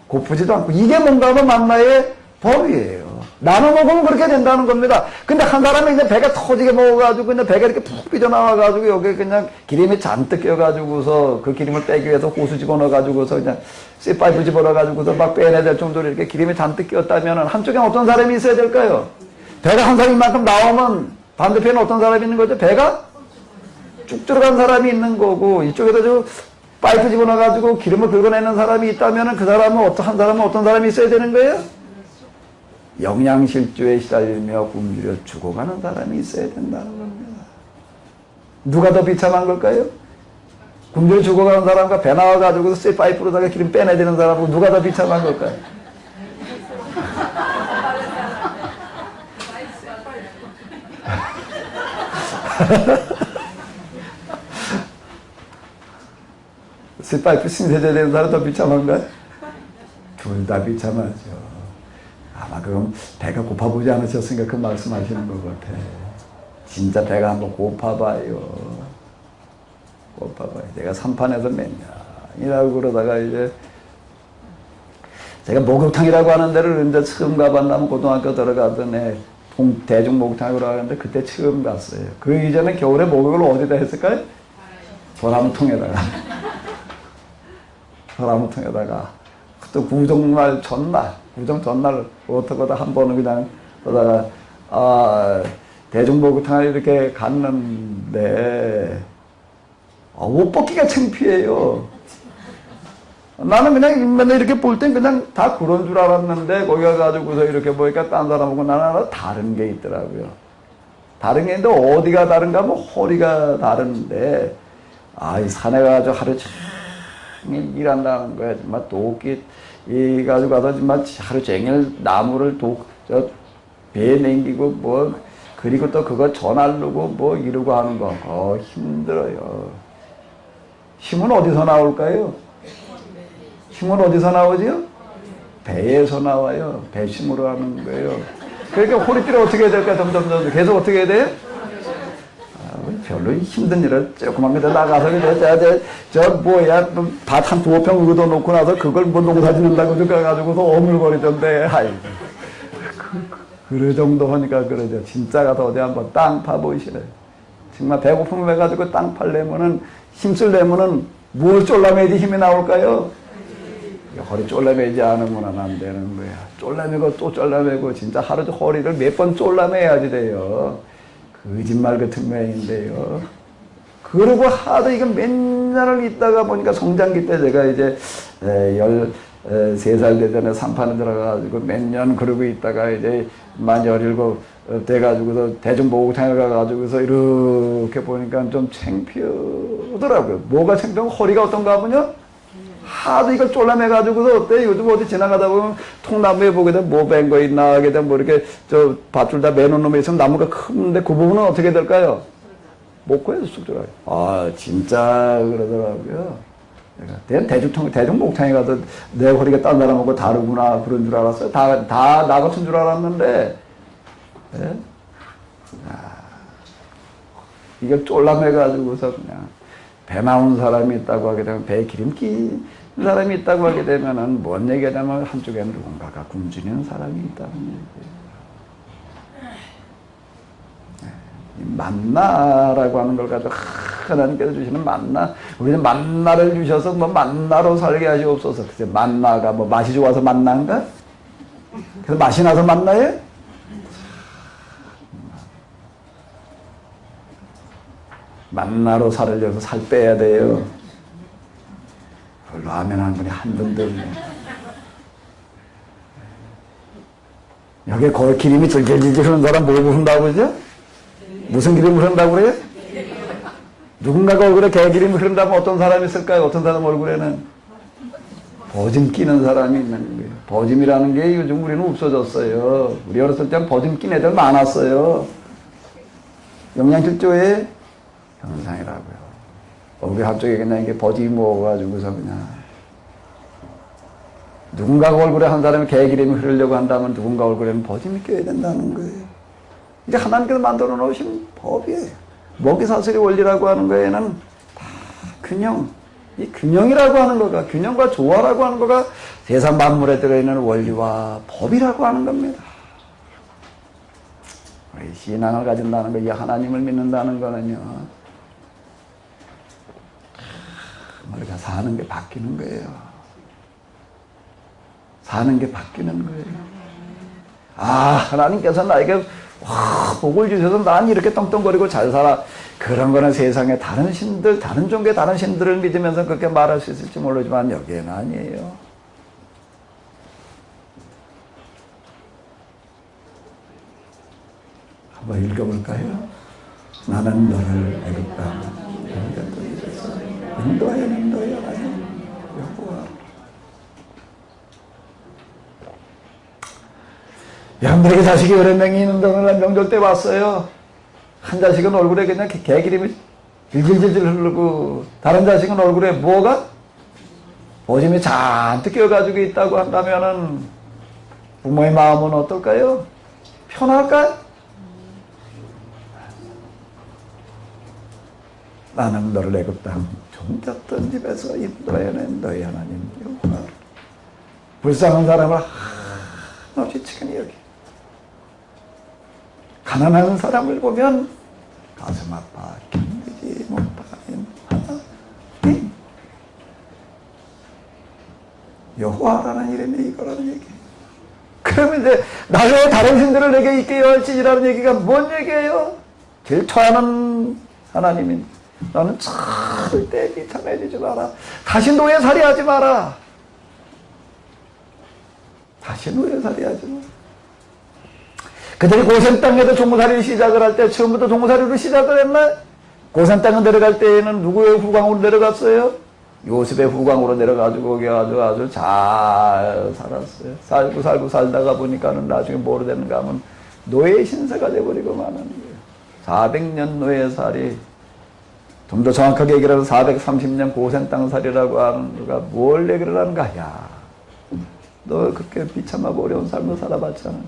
고프지도 않고 이게 뭔가 하면 만나의 법이에요. 나눠 먹으면 그렇게 된다는 겁니다. 근데 한 사람이 이제 배가 터지게 먹어가지고 그냥 배가 이렇게 푹 삐져나와가지고 여기 그냥 기름이 잔뜩 껴가지고서 그 기름을 빼기 위해서 호수 집어넣어가지고서 그냥 씨파이프 집어넣어가지고서 막 빼내야 될 정도로 이렇게 기름이 잔뜩 끼었다면 한쪽에 어떤 사람이 있어야 될까요? 배가 한 사람만큼 나오면 반대편에 어떤 사람이 있는 거죠? 배가 쭉 들어간 사람이 있는 거고 이쪽에도 저 파이프 집어넣어가지고 기름을 긁어내는 사람이 있다면 그 사람은 어떤 사람이 있어야 되는 거예요? 영양실조에 시달리며 굶주려 죽어가는 사람이 있어야 된다는 겁니다. 누가 더 비참한 걸까요? 굶주려 죽어가는 사람과 배 나와가지고 파이프로다가 기름 빼내야 되는 사람하고 누가 더 비참한 걸까요? 파이프 신세대 되는 사람 더 비참한가요? 둘 다 비참하죠. 아마 그럼 배가 고파보지 않으셨으니까 그 말씀하시는 것 같아. 진짜 배가 한번 고파봐요. 내가 삼판에서 몇 년이라고 그러다가 이제 제가 목욕탕이라고 하는 데를 이제 처음 가봤나면 고등학교 들어가던 애 대중 목욕탕으로 가는데 그때 처음 갔어요. 그 이전에 겨울에 목욕을 어디다 했을까요? 소나무통에다가. 또 구정 전날 어떡하다 한 번은 그냥 그러다가 대중목욕탕을 이렇게 갔는데 옷 벗기가 창피해요. 나는 그냥 맨날 이렇게 볼 땐 그냥 다 그런 줄 알았는데 거기 가가지고서 이렇게 보니까 딴 사람하고 나는 하나 다른 게 있더라고요. 다른 게 있는데 어디가 다른가 뭐 허리가 다른데 이 산에 가서 하루 종일 일한다는 거야. 정말 도끼 이 가지고 가서 정말 하루 종일 나무를 배에 남기고 뭐 그리고 또 그거 전하려고 뭐 이러고 하는 거 힘들어요. 힘은 어디서 나올까요? 힘은 어디서 나오지요? 배에서 나와요. 배심으로 하는 거예요. 그러니까 허리띠를 어떻게 해야 될까? 점점 계속 어떻게 해야 돼요? 별로 힘든 일을 조그만 거 나가서 밭 한 두어 평 걷어놓고 나서 그걸 뭐 농사 짓는다고 가가지고서 어물거리던데 그 정도 하니까 그러죠. 진짜 가서 어디 한번 땅 파보시래. 정말 배고픔을 해가지고 땅 팔려면은 힘쓸려면은 뭘 쫄라매야지 힘이 나올까요? 허리 쫄라매지 않으면 안 되는 거야. 쫄라매고 또 쫄라매고 진짜 하루 종일 허리를 몇 번 쫄라매야지 돼요. 거짓말 같은 모양인데요. 그러고 하도 이거 몇 년을 있다가 보니까 성장기 때 제가 이제 13살 되전에 산판에 들어가가지고 몇 년 그러고 있다가 이제 만 17 돼가지고서 대중목욕탕에 가가지고서 이렇게 보니까 좀 창피하더라고요. 뭐가 창피하면 허리가 어떤가 하면요. 하도 이걸 쫄라매가지고서 어때? 요즘 어디 지나가다 보면 통나무에 보게 되면 뭐 뺀 거 있나 하게 되면 뭐 이렇게 밧줄 다 매놓은 놈에 있으면 나무가 큰데 그 부분은 어떻게 될까요? 못 구해서 쑥 들어가요. 진짜 그러더라고요. 내가 대중목욕탕에 가서 내 허리가 딴 사람하고 다르구나 그런 줄 알았어요. 다 나 같은 줄 알았는데, 예? 이걸 쫄라매가지고서 그냥 배 나온 사람이 있다고 하게 되면 배에 기름 끼는 사람이 있다고 하게 되면은 뭔 얘기냐면 한쪽에는 누군가가 굶주리는 사람이 있다는 얘기예요. 만나라고 하는 걸 가지고 하나님께서 주시는 만나, 우리는 만나를 주셔서 뭐 만나로 살게 하시옵소서. 그래서 만나가 뭐 맛이 좋아서 만나인가? 그래서 맛이 나서 만나요? 만나로 살으려고 살 빼야 돼요. 라면 한 그릇이 한번도 없네. 여기에 거기 기름이 질질질질 흐르는 사람 뭘 흐른다고 그러죠? 무슨 기름을 흐른다고 그래요? 누군가가 얼굴에 개기름이 흐른다면 어떤 사람이 있을까요? 어떤 사람 얼굴에는 버짐 끼는 사람이 있는 거예요. 버짐이라는 게 요즘 우리는 없어졌어요. 우리 어렸을 때는 버짐 낀 애들 많았어요. 영양실조의 현상이라고요. 얼굴 한쪽에 그냥 이게 버짐이 먹어가지고서 그냥 누군가 얼굴에 한 사람이 개기름이 흐르려고 한다면 누군가 얼굴에는 버짐이 껴야 된다는 거예요. 이게 하나님께서 만들어 놓으신 법이에요. 먹이사슬의 원리라고 하는 거에는 다 균형, 이 균형이라고 하는 거가, 균형과 조화라고 하는 거가 세상 만물에 들어있는 원리와 법이라고 하는 겁니다. 우리 신앙을 가진다는 거, 이 하나님을 믿는다는 거는요, 우리가 사는 게 바뀌는 거예요. 사는 게 바뀌는 거예요. 하나님께서 나에게 복을 주셔서 난 이렇게 떵떵거리고 잘 살아. 그런 거는 세상에 다른 신들, 다른 종교의 다른 신들을 믿으면서 그렇게 말할 수 있을지 모르지만 여기에는 아니에요. 한번 읽어볼까요? 나는 너를 애굽 땅 인도하여 하나님 여호와. 여러분들에게 자식이 여러 명이 있는데 오늘날 명절 때 왔어요. 한 자식은 얼굴에 그냥 개기름이 질질질질 흐르고 다른 자식은 얼굴에 뭐가? 버짐이 잔뜩 끼어가지고 있다고 한다면은 부모의 마음은 어떨까요? 편할까요? 나는 너를 애굽 땅 종잡던 집에서 인도해낸 너희 하나님 여호와. 불쌍한 사람을 한없이 치근히 여기 가난한 사람을 보면 가슴 아파 견디지 못하는 하나님 여호와라는 이름이 이거라는 얘기. 그러면 이제 나중에 다른 신들을 내게 있게 할지라는 얘기가 뭔 얘기예요? 질투하는 하나님인 너는 절대 비참해지지 마라. 다시 노예살이 하지 마라. 다시 노예살이 하지 마. 그들이 고센 땅에도 종살이를 시작을 할 때 처음부터 종살이로 시작을 했나? 고센 땅에 내려갈 때에는 누구의 후광으로 내려갔어요? 요셉의 후광으로 내려가지고 거기 아주 잘 살았어요. 살고 살다가 보니까는 나중에 뭐로 되는가 하면 노예 신세가 돼버리고 마는 거예요. 400년 노예살이, 좀 더 정확하게 얘기를 하면 430년 고센 땅살이라고 하는 누가 뭘 얘기를 하는가? 야, 너 그렇게 비참하고 어려운 삶을 살아봤잖아.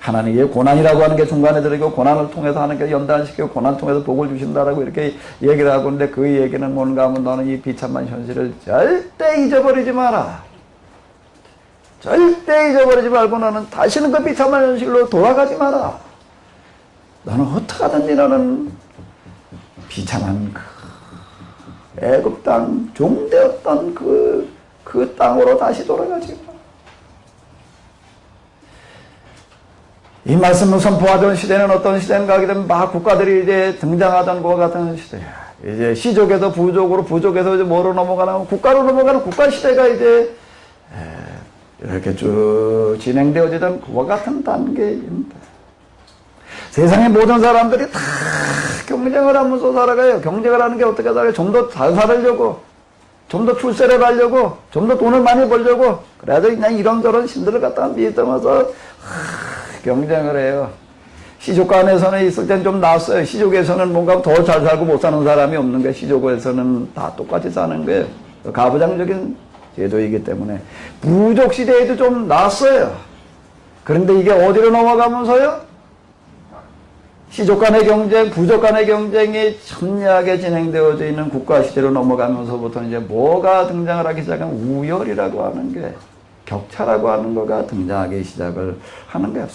하나님의 고난이라고 하는 게 중간에 들어있고, 고난을 통해서 하는 게 연단시키고, 고난 통해서 복을 주신다라고 이렇게 얘기를 하고 있는데, 그 얘기는 뭔가 하면 너는 이 비참한 현실을 절대 잊어버리지 마라. 절대 잊어버리지 말고 너는 다시는 그 비참한 현실로 돌아가지 마라. 너는 어떡하든지 너는 비참한 그 애굽 땅, 종되었던 그 땅으로 다시 돌아가지 마라. 이 말씀을 선포하던 시대는 어떤 시대인가 하게 되면 막 국가들이 이제 등장하던 것 같은 시대야. 이제 시족에서 부족으로, 부족에서 이제 뭐로 넘어가나, 국가로 넘어가는 국가 시대가 이제 이렇게 쭉 진행되어지던 그와 같은 단계입니다. 세상의 모든 사람들이 다 경쟁을 하면서 살아가요. 경쟁을 하는 게 어떻게 살아요? 좀 더 잘 살려고, 좀 더 출세를 하려고, 좀 더 돈을 많이 벌려고, 그래도 그냥 이런저런 신들을 갖다가 믿으면서 경쟁을 해요. 시족가 안에서는 있을 땐 좀 낫어요. 시족에서는 뭔가 더 잘 살고 못 사는 사람이 없는 거예요. 시족에서는 다 똑같이 사는 거예요. 가부장적인 제도이기 때문에. 부족 시대에도 좀 낫어요. 그런데 이게 어디로 넘어가면서요? 시족 간의 경쟁, 부족 간의 경쟁이 첨예하게 진행되어져 있는 국가 시대로 넘어가면서부터 이제 뭐가 등장을 하기 시작하면 우열이라고 하는 게, 격차라고 하는 거가 등장하기 시작을 하는 거야.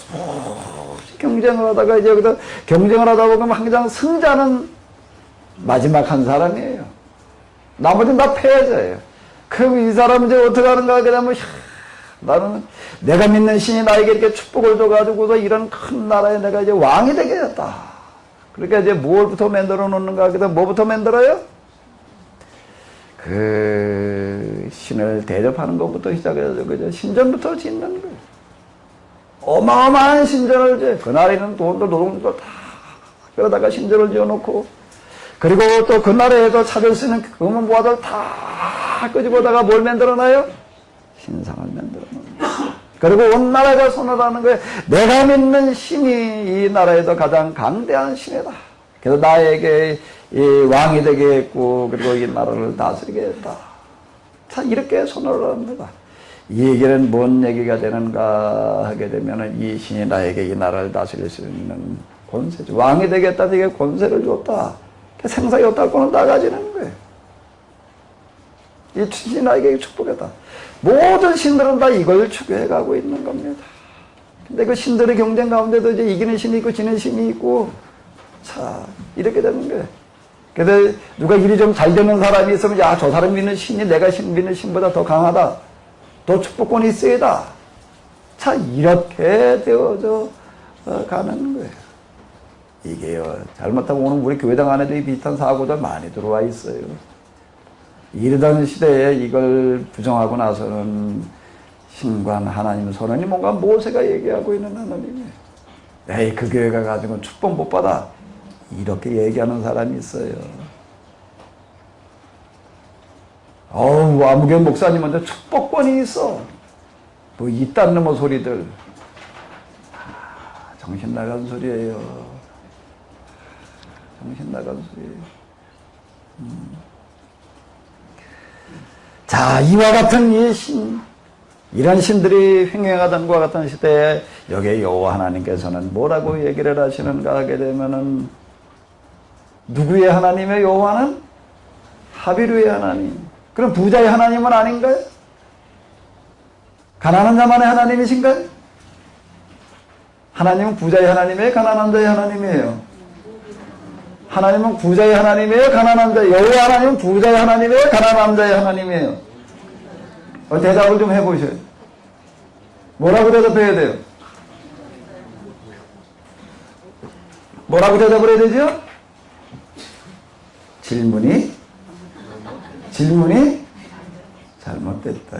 경쟁을 하다가 이제 여기서 경쟁을 하다 보면 항상 승자는 마지막 한 사람이에요. 나머지는 다 패자예요. 그럼 이 사람은 이제 어떻게 하는가 하게 되면, 나는 내가 믿는 신이 나에게 이렇게 축복을 줘가지고서 이런 큰 나라에 내가 이제 왕이 되겠다. 그러니까 이제 뭘부터 만들어 놓는가 하게 되면 뭐부터 만들어요? 그 신을 대접하는 것부터 시작해서 그죠? 신전부터 짓는 거예요. 어마어마한 신전을 이제 그날에는 돈도 노동도 다 그러다가 신전을 지어놓고, 그리고 또 그날에도 찾을 수 있는 금은 보화들 다 끄집어다가 뭘 만들어놔요? 신상을 만들어놓는. 그리고 온 나라가 선언하는 거예요. 내가 믿는 신이 이 나라에서 가장 강대한 신이다. 그래서 나에게 이 왕이 되게 했고, 그리고 이 나라를 다스리게 했다. 자, 이렇게 선언을 합니다. 이 얘기는 뭔 얘기가 되는가 하게 되면은, 이 신이 나에게 이 나라를 다스릴 수 있는 권세죠. 왕이 되겠다는 게 권세를 줬다. 생사의 여탈권을 다 가지는 거예요. 이 신이 나에게 축복했다. 모든 신들은 다 이걸 추구해 가고 있는 겁니다. 근데 그 신들의 경쟁 가운데도 이제 이기는 신이 있고 지는 신이 있고, 자, 이렇게 되는 거예요. 그래서 누가 일이 좀 잘 되는 사람이 있으면, 야, 저 사람 믿는 신이 내가 믿는 신보다 더 강하다. 더 축복권이 세다. 자, 이렇게 되어져 가는 거예요. 이게요, 잘못하면 오늘 우리 교회당 안에도 이 비슷한 사고들 많이 들어와 있어요. 이러던 시대에 이걸 부정하고 나서는 신관 하나님 선언이 뭔가 모세가 얘기하고 있는 하나님이에요. 에이, 그 교회가 가지고 축복 못 받아. 이렇게 얘기하는 사람이 있어요. 어우, 아무개 목사님한테 축복권이 있어. 뭐 이딴 놈의 소리들. 정신 나간 소리예요. 정신 나간 소리예요. 자, 이와 같은 이 신, 이런 신들이 횡행하던 것과 같은 시대에 여기에 여호와 하나님께서는 뭐라고 얘기를 하시는가 하게 되면은, 누구의 하나님의 여호와는? 하비루의 하나님. 그럼 부자의 하나님은 아닌가요? 가난한 자만의 하나님이신가요? 하나님은 부자의 하나님이에요? 가난한 자의 하나님이에요? 하나님은 부자의 하나님이에요? 가난한 자의, 여호와 하나님은 부자의 하나님이에요? 가난한 자의 하나님이에요? 대답을 좀 해보셔요. 뭐라고 대답해야 돼요? 뭐라고 대답을 해야 되죠? 질문이 잘못됐다.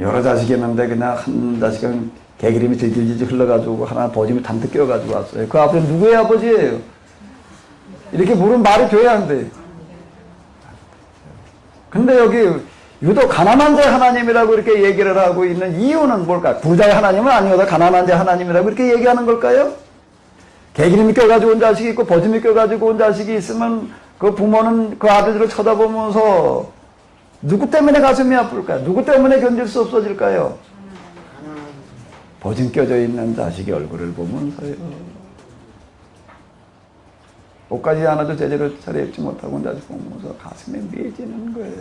여러 자식이 있는데 그냥 한 자식은 개기름이 질질질 흘러가지고 하나 버짐이 단뜩 끼워가지고 왔어요. 그 아버지는 누구의 아버지예요? 이렇게 물으면 말이 돼야 안 돼. 근데 여기 유독 가난한 자의 하나님이라고 이렇게 얘기를 하고 있는 이유는 뭘까? 부자의 하나님은 아니어도 가난한 자의 하나님이라고 이렇게 얘기하는 걸까요? 개기름이 껴가지고 온 자식이 있고 버짐이 껴가지고 온 자식이 있으면 그 부모는 그 아들들을 쳐다보면서 누구 때문에 가슴이 아플까요? 누구 때문에 견딜 수 없어질까요? 버짐 껴져 있는 자식의 얼굴을 보면서요. 옷까지 하나도 제대로 차려입지 못하고 온 자식 보면서 가슴에 미해지는 거예요.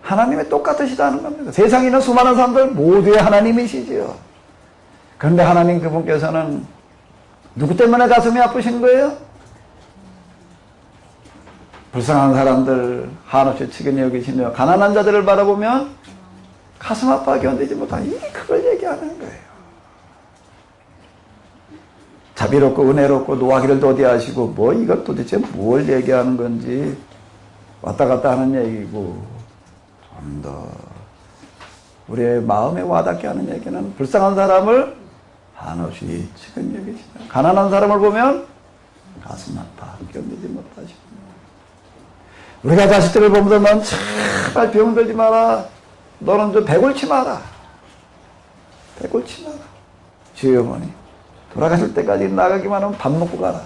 하나님이 똑같으시다는 겁니다. 세상에 있는 수많은 사람들 모두의 하나님이시지요. 그런데 하나님 그분께서는 누구 때문에 가슴이 아프신 거예요? 불쌍한 사람들 한없이 측은히 여기시며 가난한 자들을 바라보면 가슴 아파 견디지 못한 그걸 얘기하는 거예요. 자비롭고 은혜롭고 노하기를 도대하시고 뭐 이것 도대체 뭘 얘기하는 건지 왔다 갔다 하는 얘기고 좀 더 우리의 마음에 와닿게 하는 얘기는 불쌍한 사람을 한없이 측은히 여기시며 가난한 사람을 보면 가슴 아파 견디지 못하시고 우리가 자식들을 보면서 넌 제발 병들지 마라. 너는 좀 배골치 마라. 배골치 마라. 주여 어머니 돌아가실 때까지 나가기만 하면 밥 먹고 가라.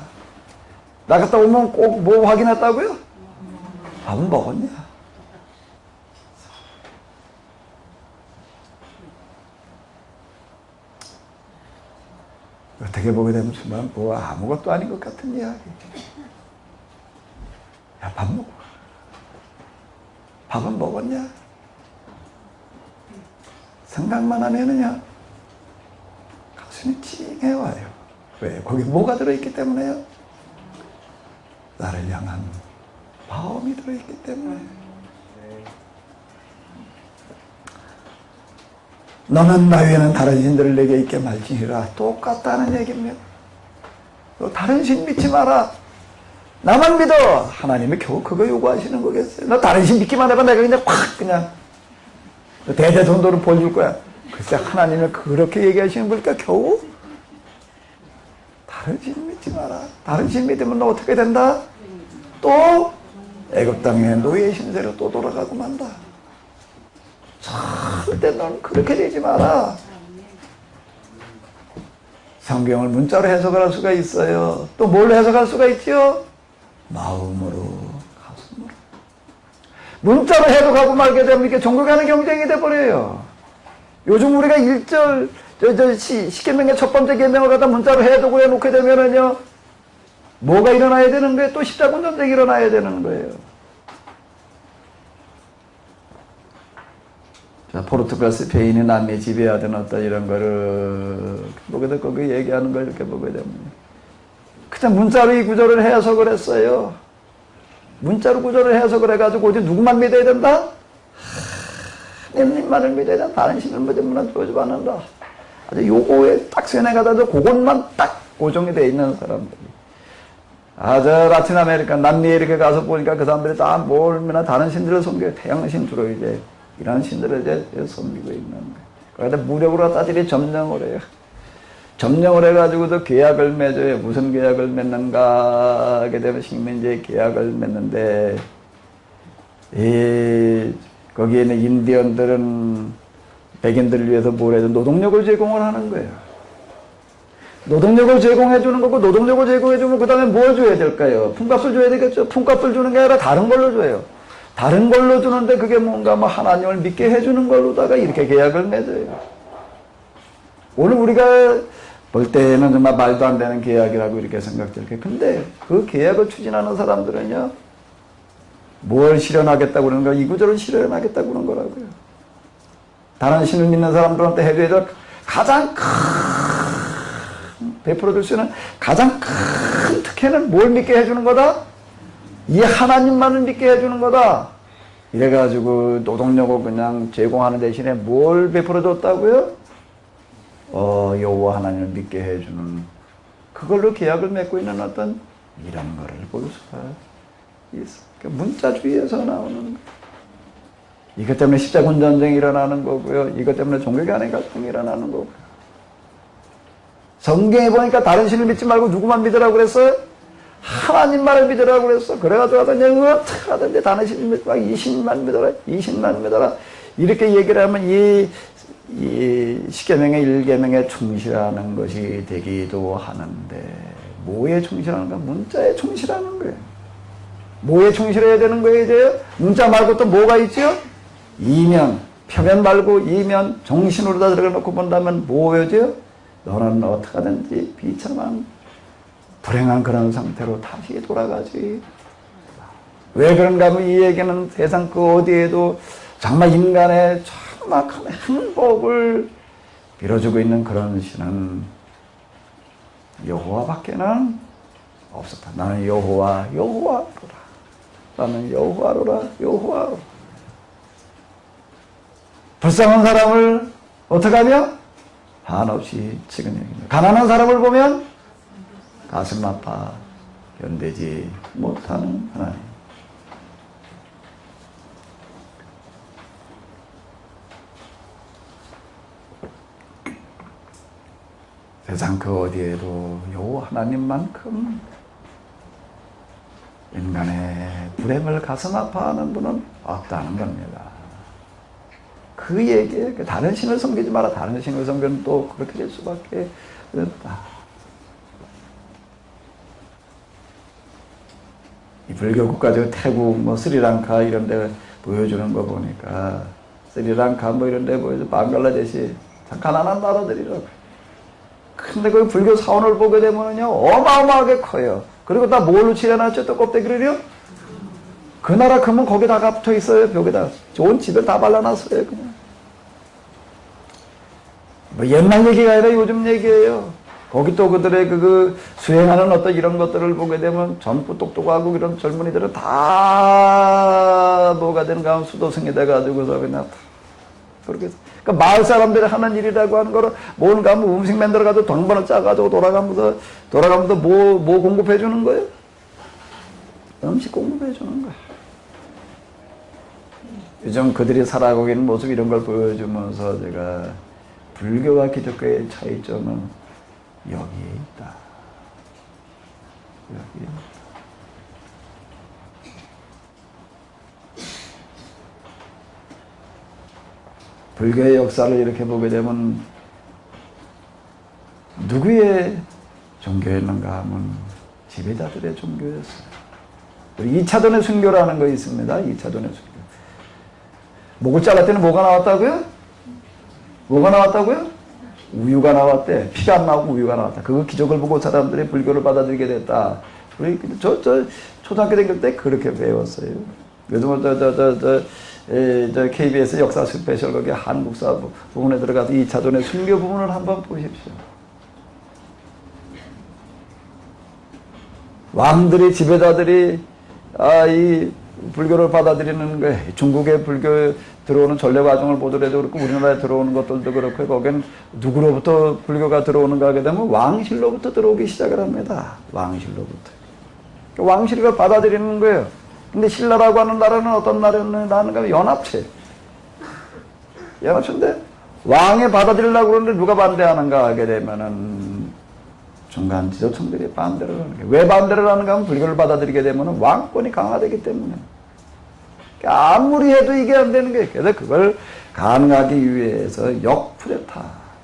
나갔다 오면 꼭 뭐 확인했다고요? 밥은 먹었냐? 어떻게 보게 되면 정말 뭐 아무것도 아닌 것 같은 이야기. 야, 밥 먹고 가. 밥은 먹었냐? 생각만 하면은요, 가슴이 찡해와요. 왜? 거기 뭐가 들어있기 때문에요? 나를 향한 마음이 들어있기 때문에. 너는 나 외에는 다른 신들을 내게 있게 말지니라. 똑같다는 얘기입니다. 너 다른 신 믿지 마라. 나만 믿어. 하나님이 겨우 그거 요구하시는 거겠어요. 너 다른 신 믿기만 해봐. 내가 그냥 확 그냥 대대손도로 보여줄 거야. 글쎄 하나님을 그렇게 얘기하시는 거니까 겨우 다른 신 믿지 마라. 다른 신 믿으면 너 어떻게 된다? 또 애굽 땅의 노예 신세로 또 돌아가고 만다. 절대 넌 그렇게 되지 마라. 성경을 문자로 해석을 할 수가 있어요. 또 뭘로 해석할 수가 있죠? 마음으로, 가슴으로. 문자로 해석하고 말게 되면 이게 종교 간의 경쟁이 돼버려요. 요즘 우리가 1절, 십계명의 첫 번째 계명을 갖다 문자로 해석을 해놓게 되면은요, 뭐가 일어나야 되는 거예요? 또 십자군 전쟁이 일어나야 되는 거예요. 자, 포르투갈 스페인이 남미 지배하던 어떤 이런 거를 보게 되고 거기 얘기하는 걸 이렇게 보게 되면 그냥 문자로 이 구절을 해석을 했어요. 문자로 구절을 해석을 해가지고 어디 누구만 믿어야 된다? 하나님만을 믿어야 된다. 다른 신을 믿으면 조지 않는다. 아주 요거에 딱 세뇌가다도 그것만 딱 고정이 되어 있는 사람들이. 저 라틴 아메리카, 남미에 이렇게 가서 보니까 그 사람들이 다 얼마나 다른 신들을 섬겨요. 태양신 주로 이제 이런 신들을 이제 섬기고 있는 거예요. 거기다 무력으로 따지리 점령을 해요. 점령을 해가지고도 계약을 맺어요. 무슨 계약을 맺는가 하게 되면 식민지의 계약을 맺는데, 거기에 있는 인디언들은 백인들을 위해서 뭘 해도 노동력을 제공을 하는 거예요. 노동력을 제공해 주는 거고, 노동력을 제공해 주면 그 다음에 뭘 줘야 될까요? 품값을 줘야 되겠죠. 품값을 주는 게 아니라 다른 걸로 줘요. 다른 걸로 주는데 그게 뭔가 뭐 하나님을 믿게 해주는 걸로다가 이렇게 계약을 맺어요. 오늘 우리가 볼 때는 정말 말도 안 되는 계약이라고 이렇게 생각될 거예요. 근데 그 계약을 추진하는 사람들은요, 뭘 실현하겠다고 그러는 거야? 이 구절을 실현하겠다고 그러는 거라고요. 다른 신을 믿는 사람들한테 해줘야 될 가장 큰, 베풀어줄 수 있는 가장 큰 특혜는 뭘 믿게 해주는 거다? 이 하나님만을 믿게 해주는 거다. 이래가지고 노동력을 그냥 제공하는 대신에 뭘 베풀어줬다고요? 여호와 하나님을 믿게 해주는, 그걸로 계약을 맺고 있는 어떤 이런 거를 볼 수가 있어. 문자주의에서 나오는 거. 이것 때문에 십자군 전쟁이 일어나는 거고요. 이것 때문에 종교 간의 갈등이 일어나는 거고요. 성경에 보니까 다른 신을 믿지 말고 누구만 믿으라고 그랬어요? 하나님만을 믿으라고 그랬어. 그래가지고 그냥 어떻게 하던데 다른 신을 믿지 말고 이 신만 믿어라. 이 신만 믿어라. 이렇게 얘기를 하면 이 십계명의 일계명에 충실하는 것이 되기도 하는데 뭐에 충실하는가? 문자에 충실하는 거예요. 뭐에 충실해야 되는 거예요, 이제? 문자 말고 또 뭐가 있죠? 이면, 표면 말고 이면, 정신으로 다 들어가 놓고 본다면 뭐예요? 너는 어떻게 하든지 비참한, 불행한 그런 상태로 다시 돌아가지. 왜 그런가 하면 이 얘기는 세상 그 어디에도 정말 인간의 정확한 행복을 빌어주고 있는 그런 신은 여호와밖에는 없었다. 나는 여호와로라. 나는 여호와로라. 불쌍한 사람을 어떻게 하며? 한없이 치근 여기며 가난한 사람을 보면 가슴 아파 견디지 못하는 하나님. 세상 그 어디에도 여호와 하나님만큼 인간의 불행을 가슴 아파하는 분은 없다는 겁니다. 그 얘기에 다른 신을 섬기지 마라. 다른 신을 섬기면 또 그렇게 될 수밖에 없다. 이 불교 국가죠. 태국, 뭐 스리랑카 이런 데 보여주는 거 보니까 스리랑카 뭐 이런 데 보여줘. 방글라데시 참 가난한 나라들이라고. 근데 그 불교 사원을 보게 되면요 어마어마하게 커요. 그리고 다 뭘로 칠해놨죠? 또 껍데기를요? 그 나라 금은 거기다가 붙어 있어요. 벽에다. 좋은 집에 다 발라놨어요. 그냥. 뭐 옛날 얘기가 아니라 요즘 얘기예요. 거기 또 그들의 그 수행하는 어떤 이런 것들을 보게 되면 젊고 똑똑하고 이런 젊은이들은 다 뭐가 되는가 하면 수도승이 돼가지고서 그냥 그렇게. 그러니까 마을 사람들이 하는 일이라고 하는 거를 뭔가 하면 음식 만들어가지고 동번을 짜가지고 돌아가면서 뭐 공급해 주는 거예요? 음식 공급해 주는 거예요. 요즘 그들이 살아가고 있는 모습 이런 걸 보여주면서 제가 불교와 기독교의 차이점은 여기에 있다. 여기에 있다. 불교의 역사를 이렇게 보게 되면 누구의 종교였는가 하면 지배자들의 종교였어요. 우리 2차돈의 순교라는 거 있습니다. 2차돈의 순교. 목을 잘랐더니 뭐가 나왔다고요? 뭐가 나왔다고요? 우유가 나왔대. 피가 안 나오고 우유가 나왔다. 그 기적을 보고 사람들이 불교를 받아들이게 됐다. 우리 저 초등학교 다닐 때 그렇게 배웠어요. 요즘은 저 KBS 역사 스페셜 거기 한국사 부분에 들어가서 2차돈의 순교 부분을 한번 보십시오. 왕들이 지배자들이 이 불교를 받아들이는 거 중국의 불교 들어오는 전례 과정을 보더라도 그렇고 우리나라에 들어오는 것들도 그렇고 거긴 누구로부터 불교가 들어오는가 하게 되면 왕실로부터 들어오기 시작을 합니다. 왕실로부터. 왕실을 받아들이는 거예요. 근데 신라라고 하는 나라는 어떤 나라인가? 연합체인데 왕에 받아들이려고 그러는데 누가 반대하는가 하게 되면은 중간 지도층들이 반대를 하는 거예요. 왜 반대를 하는가 하면 불교를 받아들이게 되면은 왕권이 강화되기 때문에. 그러니까 아무리 해도 이게 안 되는 거예요. 그래서 그걸 가능하기 위해서 역쿠데타,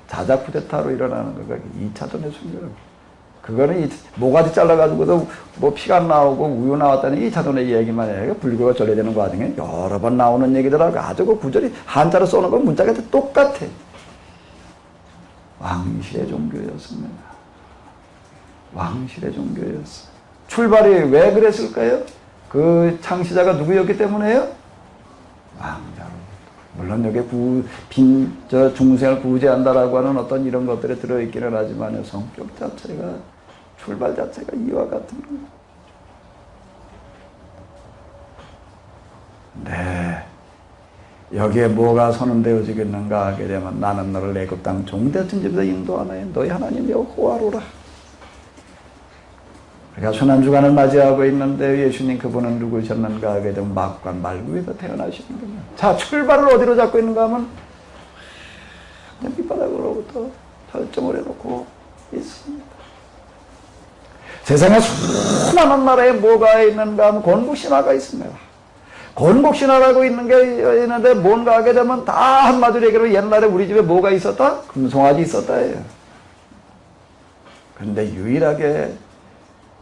자작쿠데타로 일어나는 거가 2차전의 순교라고. 그거는 모가지 잘라가지고도 뭐 피가 안 나오고 우유 나왔다는 2차전의 얘기만 해요. 불교가 전래되는 과정에 여러 번 나오는 얘기더라고. 아주 그 구절이 한자로 써놓은 건 문자가 똑같아. 왕실의 종교였습니다. 왕실의 종교였어. 출발이 왜 그랬을까요? 그 창시자가 누구였기 때문에요? 왕자로. 물론 여기에 중생을 구제한다라고 하는 어떤 이런 것들이 들어있기는 하지만 성격 자체가, 출발 자체가 이와 같은 거예요. 네. 여기에 뭐가 선언되어지겠는가 하게 되면 나는 너를 애굽 땅 종되었던 집에서 인도하나니 너희 하나님 여호와로라. 우리가 순환주간을 맞이하고 있는데 예수님 그분은 누구셨는가 하게 되면 막관 말구에서 태어나시는군요. 자, 출발을 어디로 잡고 있는가 하면 밑바닥으로부터 설정을 해놓고 있습니다. 세상에 수많은 나라에 뭐가 있는가 하면 건국신화가 있습니다. 건국신화라고 있는 게 있는데 뭔가 하게 되면 다 한마디로 얘기하면 옛날에 우리 집에 뭐가 있었다? 금송아지 있었다예요. 그런데 유일하게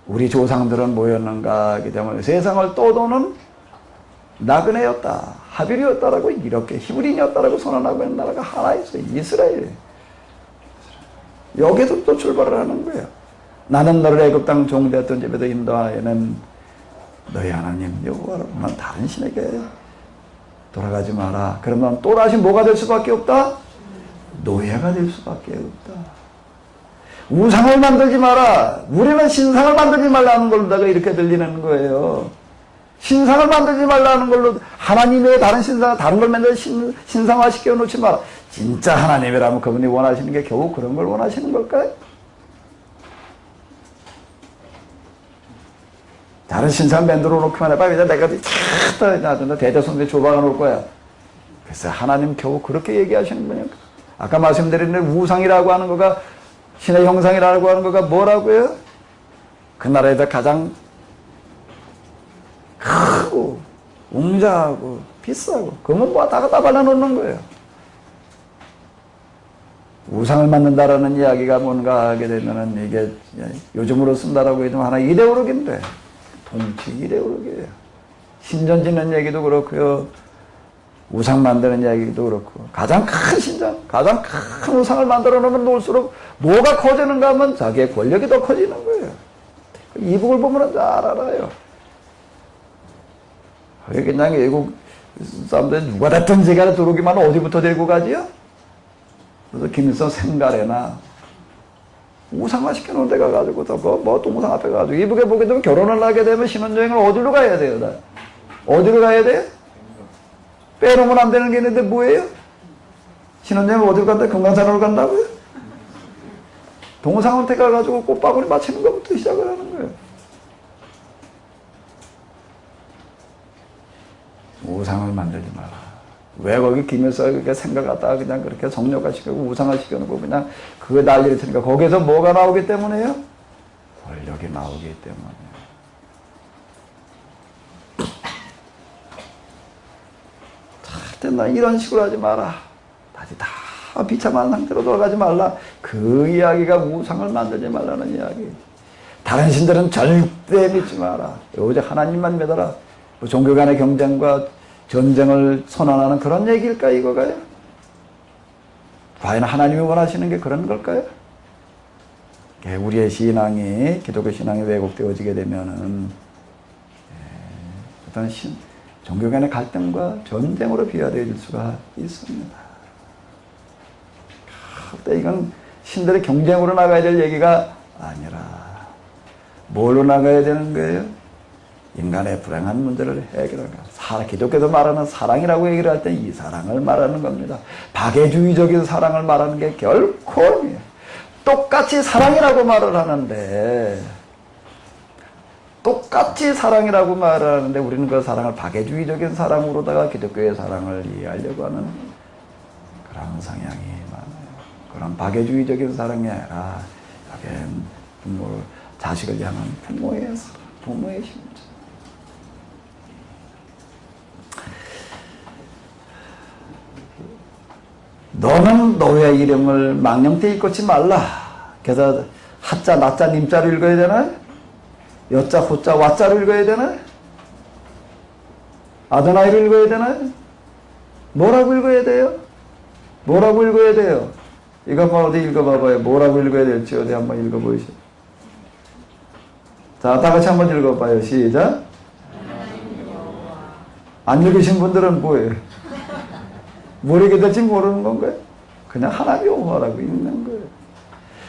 우리 조상들은 뭐였는가 하게 되면 세상을 떠도는 나그네였다, 하빌이었다라고 이렇게 히브리인이었다라고 선언하고 있는 나라가 하나 있어요. 이스라엘. 여기서 또 출발을 하는 거예요. 나는 너를 애굽 땅 종되었던 집에도 인도하여는 너희 하나님 여호와로만 다른 신에게 돌아가지 마라. 그러면 또다시 뭐가 될 수밖에 없다? 노예가 될 수밖에 없다. 우상을 만들지 마라. 우리는 신상을 만들지 말라는 걸로 다가 이렇게 들리는 거예요. 신상을 만들지 말라는 걸로 하나님의 다른 신상, 다른 걸 만들어 신상화 시켜놓지 마라. 진짜 하나님이라면 그분이 원하시는 게 겨우 그런 걸 원하시는 걸까요? 다른 신상 만들어 놓기만 해봐. 이제 내가 탁 대대손대 조박아 놓을 거야. 그래서 하나님 겨우 그렇게 얘기하시는 거니까. 아까 말씀드린 우상이라고 하는 거가, 신의 형상이라고 하는 거가 뭐라고요? 그 나라에다 가장 크고 웅장하고 비싸고 그건 뭐 다 갖다 발라놓는 거예요. 우상을 만든다라는 이야기가 뭔가 하게 되면은 이게 요즘으로 쓴다라고 해도 하나의 이데올로기인데, 통치 이데올로기예요. 신전 짓는 얘기도 그렇고요, 우상 만드는 이야기도 그렇고, 가장 큰 신전, 가장 큰 우상을 만들어 놓으면 놓을수록 뭐가 커지는가 하면 자기의 권력이 더 커지는 거예요. 이북을 보면 잘 알아요. 그냥 외국 사람들 누가 됐든지 간에 들어오기만 어디부터 데리고 가지요? 그래서 김일성 생가래나 우상화 시켜놓은 데 가가지고 뭐 동상 앞에 가가지고 이북에 보게 되면 결혼을 하게 되면 신혼여행을 어디로 가야 돼요? 나? 어디로 가야 돼요? 빼놓으면 안 되는 게 있는데 뭐예요? 신혼여행 어디로 간다? 금강산으로 간다고요? 동상한테 가가지고 꽃바구니 맞히는 것부터 시작을 하는 거예요. 우상을 만들지 마라. 왜 거기 김일성이 생각하다가 그냥 그렇게 성역화 시키고 우상화 시켜놓고 그냥 그거 난리를 치니까 거기에서 뭐가 나오기 때문에요? 권력이 나오기 때문에. 절대 나 이런 식으로 하지 마라. 다시 다 비참한 상태로 돌아가지 말라. 그 이야기가 우상을 만들지 말라는 이야기. 다른 신들은 절대 믿지 마라. 오직 하나님만 믿어라. 뭐 종교 간의 경쟁과 전쟁을 선언하는 그런 얘기일까 이거가요? 과연 하나님이 원하시는 게 그런 걸까요? 우리의 신앙이, 기독교 신앙이 왜곡되어지게 되면은 어떤 종교 간의 갈등과 전쟁으로 비화되어질 수가 있습니다. 그때 이건 신들의 경쟁으로 나가야 될 얘기가 아니라 뭘로 나가야 되는 거예요? 인간의 불행한 문제를 해결하는 것. 기독교도 말하는 사랑이라고 얘기를 할 때 이 사랑을 말하는 겁니다. 박애주의적인 사랑을 말하는 게 결코 아니에요. 똑같이 사랑이라고 말을 하는데, 똑같이 사랑이라고 말을 하는데 우리는 그 사랑을 박애주의적인 사랑으로다가 기독교의 사랑을 이해하려고 하는 그런 성향이 많아요. 그런 박애주의적인 사랑이 아니라 부모, 자식을 향한 부모의 사랑, 부모의 심정. 너는 너의 이름을 망령되이 읽지 말라. 그래서 하자, 나자, 님자로 읽어야 되나요? 여자, 호자, 와자로 읽어야 되나요? 아도나이로 읽어야 되나요? 뭐라고 읽어야 돼요? 뭐라고 읽어야 돼요? 이거 한번 어디 읽어봐봐요. 뭐라고 읽어야 될지 어디 한번 읽어보시죠. 자, 다 같이 한번 읽어봐요. 시작. 안 읽으신 분들은 뭐예요? 모르게 될지 모르는 건가요? 그냥 하나님 여호와라고 읽는 거예요.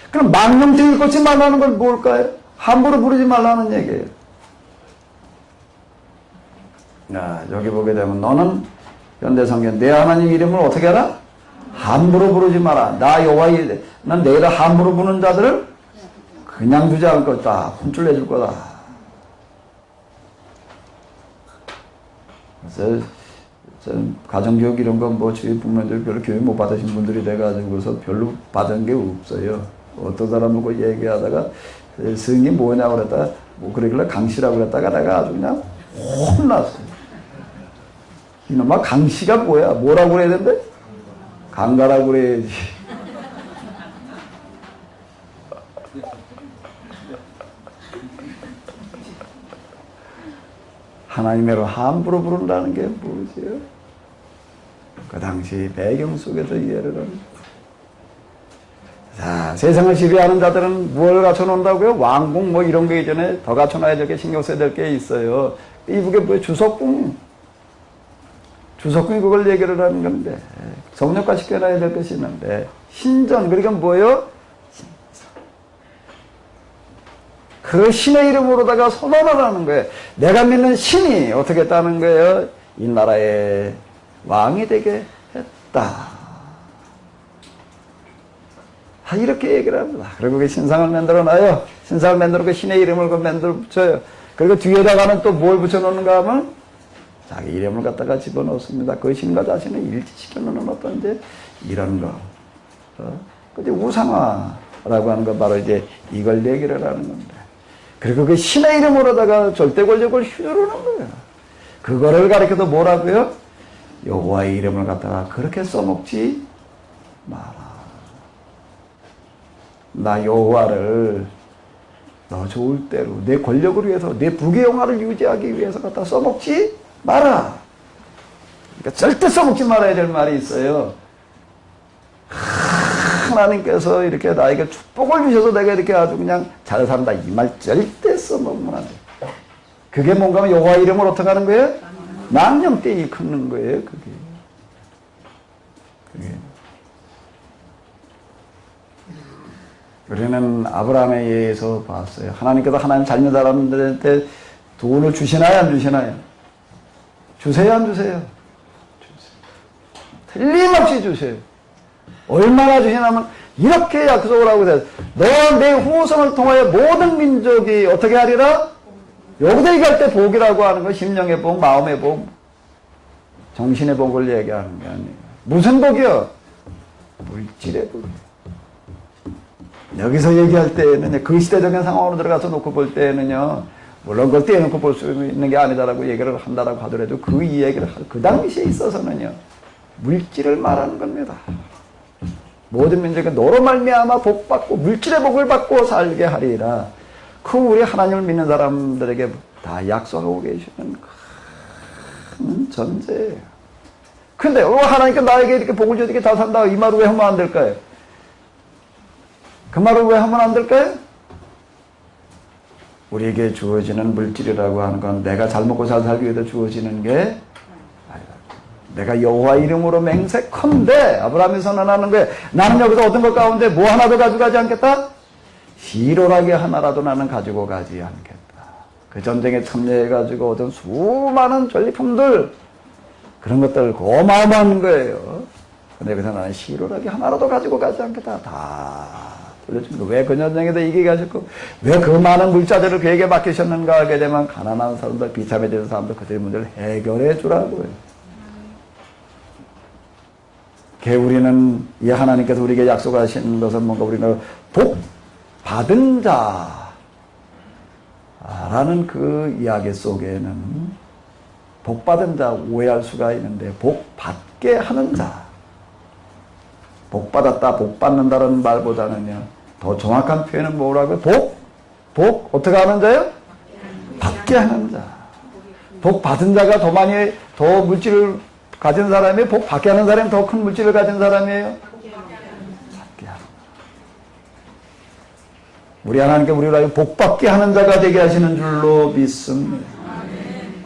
그럼 망령되이 읽지 말라는 건 뭘까요? 함부로 부르지 말라는 얘기예요. 여기 보게 되면 너는 현대성경 내 하나님 이름을 어떻게 하라? 함부로 부르지 마라. 나 여호와는 내 이름 함부로 부르는 자들을 그냥 두지 않을 거다. 혼쭐 내줄 거다. 그래서 가정교육 이런 거 뭐 저희 부모님들 별로 교육 못 받으신 분들이 돼가지고서 별로 받은 게 없어요. 어떤 사람하고 얘기하다가 스승이 뭐냐고 그랬다가 뭐 그러길래 강씨라고 그랬다가 내가 아주 그냥 혼났어요. 이놈아 강씨가 뭐야? 뭐라고 그래야 된대? 강가라고 그래야지. 하나님으로 함부로 부른다는 게 뭐지요? 그 당시 배경 속에서 이해를 합니다. 자, 세상을 지배하는 자들은 뭘 갖춰놓는다고요? 왕궁 뭐 이런 거 이전에 더 갖춰놔야 될 게 신경 써야 될 게 있어요. 이게 뭐예요? 주석궁. 주석궁이 그걸 얘기를 하는 건데 성령과 시켜놔야 될 것이 있는데 신전 그러니까 뭐예요? 그 신의 이름으로다가 선언을 하는 거예요. 내가 믿는 신이 어떻게 했다는 거예요? 이 나라의 왕이 되게 했다. 이렇게 얘기를 합니다. 그리고 그 신상을 만들어 놔요. 신상을 만들어 그 신의 이름을 그 만들어 붙여요. 그리고 뒤에다가는 또 뭘 붙여놓는가 하면 자기 이름을 갖다가 집어넣습니다. 그 신과 자신을 일치시켜놓는 어떤 이제 이런 거. 그 우상화라고 하는 거 바로 이제 이걸 얘기를 하는 건데. 그리고 그 신의 이름으로다가 절대 권력을 휘두르는 거예요. 그거를 가리켜서 뭐라고요? 여호와의 이름을 갖다가 그렇게 써먹지 마라. 나 여호와를 너 좋을 대로 내 권력을 위해서 내 부귀영화를 유지하기 위해서 갖다 써먹지 마라. 그러니까 절대 써먹지 말아야 될 말이 있어요. 하나님께서 이렇게 나에게 축복을 주셔서 내가 이렇게 아주 그냥 잘 산다. 이 말 절대 써먹으면 안 돼. 그게 뭔가 하면 여호와 이름을 어떻게 하는 거예요? 망령되이 걷는 거예요. 그게. 우리는 아브라함에 의해서 봤어요. 하나님께서 하나님 자녀 사람들한테 돈을 주시나요? 안 주시나요? 주세요? 안 주세요? 주세요. 틀림없이 주세요. 얼마나 주시냐면 이렇게 약속을 하고 있어요. 너 내 후손을 통하여 모든 민족이 어떻게 하리라? 여기다 얘기할 때 복이라고 하는 거 심령의 복, 마음의 복, 정신의 복을 얘기하는 게 아니에요. 무슨 복이요? 물질의 복이에요. 여기서 얘기할 때에는 그 시대적인 상황으로 들어가서 놓고 볼 때에는요, 물론 그걸 떼어놓고 볼 수 있는 게 아니다라고 얘기를 한다라고 하더라도 그 이야기를 그 당시에 있어서는요, 물질을 말하는 겁니다. 모든 민족이 너로 말미암아 복받고 물질의 복을 받고 살게 하리라. 그 우리 하나님을 믿는 사람들에게 다 약속하고 계시는 큰 전제예요. 근데 하나님께 나에게 이렇게 복을 줘 이렇게 다 산다. 이 말을 왜 하면 안 될까요? 그 말을 왜 하면 안 될까요? 우리에게 주어지는 물질이라고 하는 건 내가 잘 먹고 잘 살기 위해서 주어지는 게 아니다. 내가 여호와 이름으로 맹세컨대 아브라함이 선언하는 거예요. 나는 여기서 얻은 것 가운데 뭐 하나도 가져가지 않겠다? 시로라기 하나라도 나는 가지고 가지 않겠다. 그 전쟁에 참여해가지고 얻은 수많은 전리품들 그런 것들 고마워하는 거예요. 근데 여기서 나는 시로라기 하나라도 가지고 가지 않겠다. 다 돌려줍니다. 왜 그 전쟁에서 이기게 하셨고 왜 그 많은 물자들을 그에게 맡기셨는가 하게 되면 가난한 사람들, 비참해지는 사람들 그들의 문제를 해결해 주라고요. 우리는 이 하나님께서 우리에게 약속하신 것은 뭔가 우리는 복 받은 자라는 그 이야기 속에는 복 받은 자 오해할 수가 있는데 복 받게 하는 자, 복 받았다, 복 받는다는 말보다는요 더 정확한 표현은 뭐라고요? 복 어떻게 하는 자요? 받게 하는 자. 복 받은 자가 더 많이 더 물질을 가진 사람이에요? 복 받게 하는 사람이 더 큰 물질을 가진 사람이에요? 받게 하는. 우리 하나님께 우리를 복 받게 하는 자가 되게 하시는 줄로 믿습니다.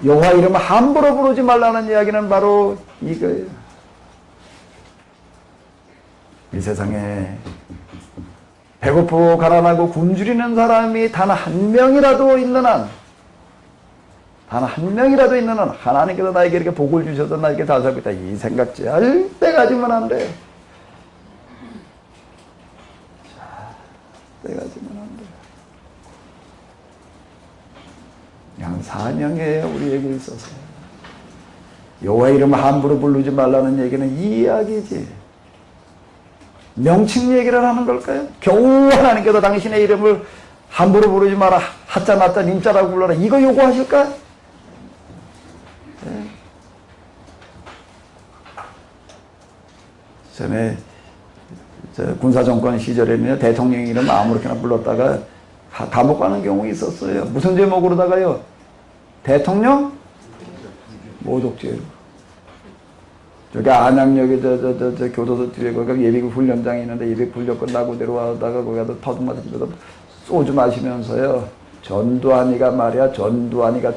여호와 이름을 함부로 부르지 말라는 이야기는 바로 이거예요. 이 세상에 배고프고 가난하고 굶주리는 사람이 단 한 명이라도 있는 한, 단 한 명이라도 있는 한 하나님께서 나에게 이렇게 복을 주셔서 나에게 잘 살고 있다. 이 생각 절대 가지면 안 돼요. 절대 가지면 안 돼요. 그냥 사명이에요, 우리에게 있어서. 여호와 이름을 함부로 부르지 말라는 얘기는 이 이야기지. 명칭 얘기를 하는 걸까요? 겨우 하나님께서 당신의 이름을 함부로 부르지 마라. 하자 나자 님자라고 불러라. 이거 요구하실까? 네. 전에 군사정권 시절에는 대통령 이름 아무렇게나 불렀다가 감옥 가는 경우 있었어요. 무슨 제목으로다가요? 대통령 모독죄로. 저기 안양역에 저 교도소 뒤에 거기 예비군 훈련장이 있는데 예비군 훈련 끝나고 내려와다가 거기 가서 터듬마다 집에서 소주 마시면서요. 전두환이가 말이야. 전두환이가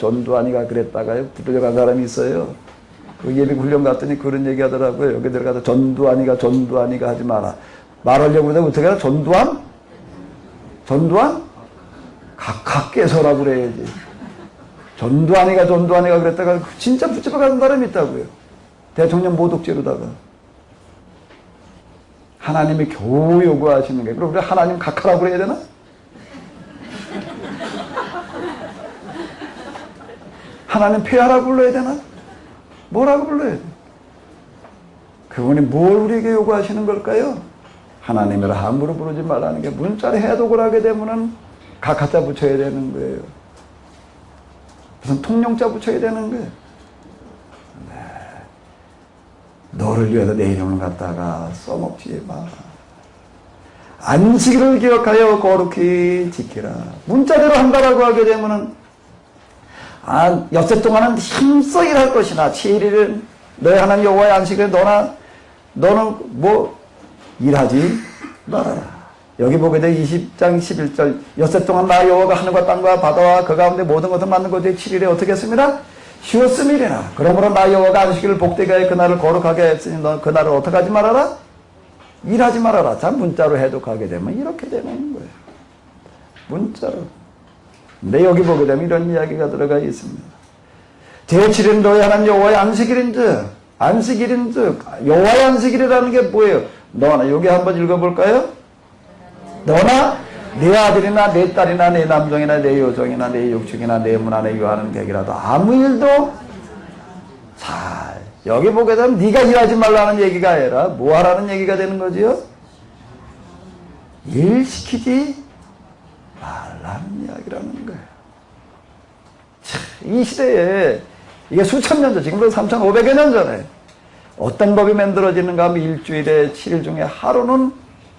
그랬다가요. 붙들려간 사람이 있어요. 그 예비군 훈련 갔더니 그런 얘기 하더라고요. 여기 들어가서 전두환이가 하지 마라. 말하려고 하면 어떻게 하나? 전두환? 각하께서라고 그래야지. 전두환이가 그랬다가 진짜 붙잡아 가는 사람이 있다고요. 대통령 모독죄로다가. 하나님이 겨우 요구하시는 게. 그럼 우리 하나님 각하라고 그래야 되나? 하나님 폐하라고 불러야 되나? 뭐라고 불러야 돼? 그분이 뭘 우리에게 요구하시는 걸까요? 하나님이라 함부로 부르지 말라는 게 문자로 해독을 하게 되면은 각하자 붙여야 되는 거예요. 무슨 통용자 붙여야 되는 거예요. 네. 너를 위해서 내 이름을 갖다가 써먹지 마. 안식일을 기억하여 거룩히 지키라. 문자대로 한다라고 하게 되면은 엿새 동안은 힘써 일할 것이나 7일은 너의 하나님 여호와의 안식일에 너는 뭐 일하지 말아라. 여기 보게 돼 20장 11절 엿새 동안 나 여호와가 하늘과 땅과 바다와 그 가운데 모든 것을 만든 것에 7일에 어떻게 했습니다? 쉬었음이래나. 그러므로 나 여호와가 안식일을 복되게 하여 그날을 거룩하게 했으니 너 그날을 어떻게 하지 말아라? 일하지 말아라. 자, 문자로 해독하게 되면 이렇게 되는 거예요. 문자로. 근데 여기 보게 되면 이런 이야기가 들어가 있습니다. 제7일은 너희 하나님 여호와의 안식일인즉 여호와의 안식일이라는 게 뭐예요? 너나 여기 한번 읽어볼까요? 너나 내 아들이나 내 딸이나 내 남종이나 내 여종이나 내 육축이나 내 문 안에 유하는 객이라도 아무 일도 자 여기 보게 되면 네가 일하지 말라는 얘기가 아니라 뭐 하라는 얘기가 되는 거지요? 일 시키지 말라는 이야기라는 거예요. 참, 이 시대에 이게 수천 년 전, 지금부터 3,500여 년 전에 어떤 법이 만들어지는가 하면 일주일에 7일 중에 하루는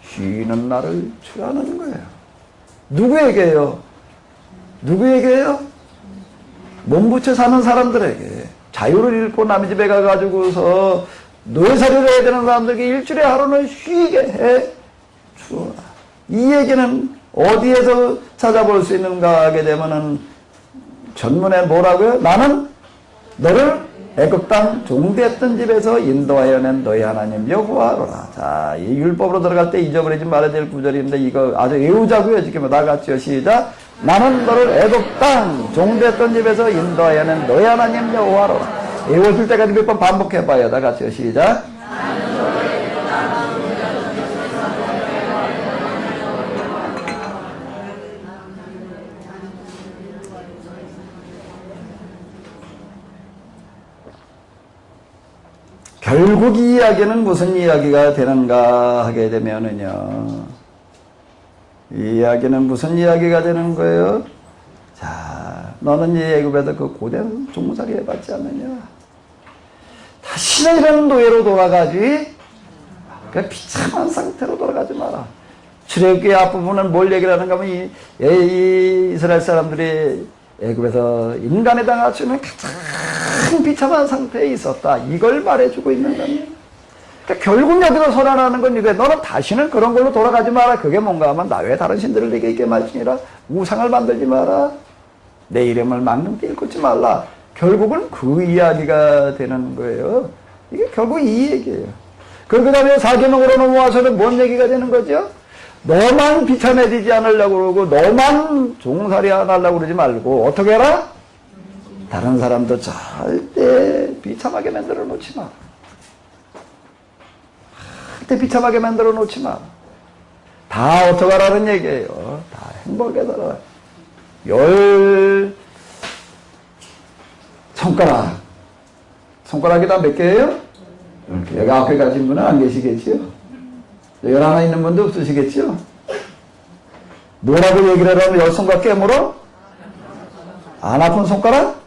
쉬는 날을 취하는 거예요. 누구에게요? 몸부쳐 사는 사람들에게. 자유를 잃고 남의 집에 가가지고서 노예살이를 해야 되는 사람들에게 일주일에 하루는 쉬게 해 주어라. 이 얘기는 어디에서 찾아볼 수 있는가 하게 되면은 전문에 뭐라고요? 나는 너를 애굽 땅 종되었던 집에서 인도하여 낸 너희 하나님 여호와로라. 자, 이 율법으로 들어갈 때 잊어버리지 말아야 될 구절인데 이거 아주 외우자고요. 지금 다 같이요. 시작. 나는 너를 애굽 땅 종되었던 집에서 인도하여 낸 너희 하나님 여호와로라. 외워질 때까지 몇 번 반복해봐요. 다 같이요. 시작. 결국 이 이야기는 무슨 이야기가 되는가 하게 되면은요. 이 이야기는 무슨 이야기가 되는 거예요? 자, 너는 이 애굽에서 그 고된 종살이 해봤지 않느냐? 다시는 이런 노예로 돌아가지. 그 비참한 상태로 돌아가지 마라. 출애굽기 앞부분은 뭘 얘기를 하는가 하면 이 이스라엘 사람들이 애굽에서 인간에 당하치는 가장 비참한 상태에 있었다. 이걸 말해주고 있는 겁니다. 그러니까 결국 여기서 선언하는 건 이거야. 너는 다시는 그런 걸로 돌아가지 마라. 그게 뭔가 하면 나 외에 다른 신들을 내게 있게 말지니라. 우상을 만들지 마라. 내 이름을 망령되이 일컫지 말라. 결국은 그 이야기가 되는 거예요. 이게 결국 이 얘기예요. 그 다음에 4계명으로 넘어와서는 뭔 얘기가 되는 거죠? 너만 비참해지지 않으려고 그러고 너만 종살이 안 하려고 그러지 말고 어떻게 해라? 다른 사람도 절대 비참하게 만들어 놓지 마. 절대 비참하게 만들어 놓지 마. 다 어떡하라는 얘기예요. 다 행복하게 살아. 손가락이 다 몇 개예요? 여기 앞에 가신 분은 안 계시겠지요? 여기 하나 있는 분도 없으시겠지요? 뭐라고 얘기를 하면 열 손가락 깨물어? 안 아픈 손가락?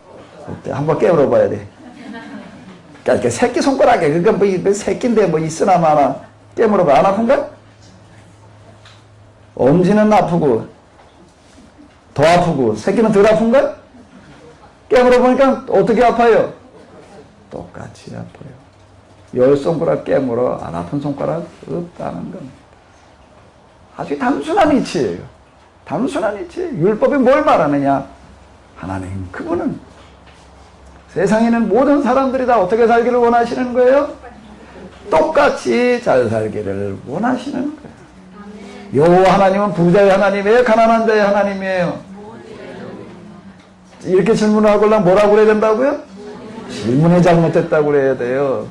한번 깨물어 봐야 돼. 그러니까 새끼 손가락에, 그러니까 뭐 새끼인데 뭐 있으나 마나 깨물어 봐. 안 아픈가? 엄지는 아프고, 더 아프고, 새끼는 덜 아픈가? 깨물어 보니까 어떻게 아파요? 똑같이 아파요. 열 손가락 깨물어 안 아픈 손가락 없다는 겁니다. 아주 단순한 이치예요. 단순한 이치. 율법이 뭘 말하느냐? 하나님, 그분은 세상에 있는 모든 사람들이 다 어떻게 살기를 원하시는 거예요? 똑같이 잘 살기를 원하시는 거예요. 여호와 하나님은 부자의 하나님이에요? 가난한 자의 하나님이에요? 이렇게 질문을 하려면 뭐라고 그래야 된다고요? 질문이 잘못됐다고 그래야 돼요.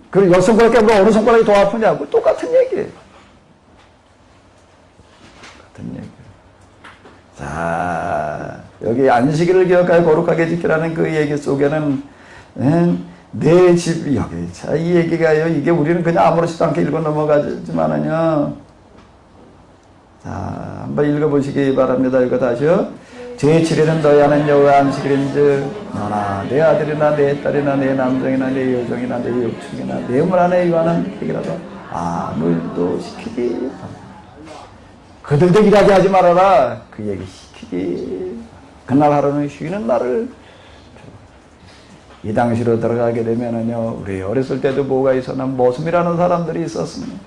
그리고 열 손가락 깨물어 어느 손가락이 더 아프냐고? 똑같은 얘기예요. 똑같은 얘기예요. 자, 여기 안식일을 기억하여 거룩하게 지키라는 그 얘기 속에는 내 집, 여기, 자, 이 얘기가요, 이게 우리는 그냥 아무렇지도 않게 읽어 넘어가지만은요. 자, 한번 읽어보시기 바랍니다. 이거 다시요. 제7일은 너희 하는 여호와 안식일인즉 너나 내 아들이나 내 딸이나 내 남종이나 내 여종이나 내 여충이나 내 물 안에 유하는 얘기라도 아무도 시키지. 그들도 일하게 하지 말아라. 그 얘기 시키지. 그날 하루는 쉬는 날을. 이 당시로 들어가게 되면은요, 우리 어렸을 때도 뭐가 있었나, 모슴이라는 사람들이 있었습니다.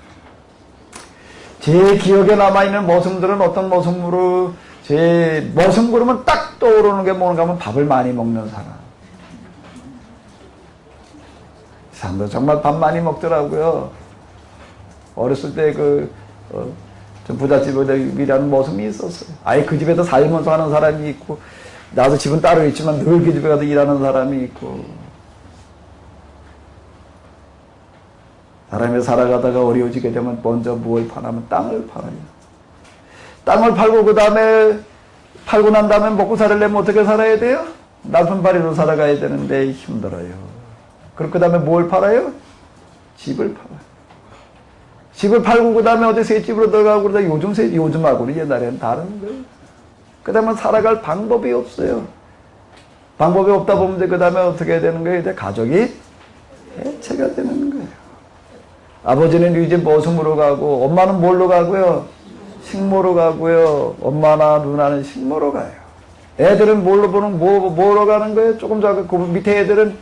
제 기억에 남아있는 모슴들은 어떤 모슴으로, 제 모슴 그러면 딱 떠오르는 게 뭔가 하면 밥을 많이 먹는 사람. 이 사람들 정말 밥 많이 먹더라고요. 어렸을 때 좀 부잣집에 일하는 모습이 있었어요. 아예 그 집에서 살면서 하는 사람이 있고, 나도 집은 따로 있지만 늘 그 집에 가서 일하는 사람이 있고, 사람이 살아가다가 어려워지게 되면 먼저 무엇을 파냐면 땅을 팔아요. 땅을 팔고 그 다음에 팔고 난 다음에 먹고 살려면 어떻게 살아야 돼요? 날품팔이로 살아가야 되는데 힘들어요. 그리고 그 다음에 뭘 팔아요? 집을 팔아요. 집을 팔고 그 다음에 어디 새집으로 들어가고 그러다 요즘하고는 옛날에는 다른 거예요. 그 다음에 살아갈 방법이 없어요. 방법이 없다 보면 그 다음에 어떻게 되는 거예요? 이제 가족이 해체가 되는 거예요. 아버지는 이제 모슴으로 가고, 엄마는 뭘로 가고요? 식모로 가고요. 엄마나 누나는 식모로 가요. 애들은 뭘로 보는, 뭐로 가는 거예요? 조금 전 그 밑에 애들은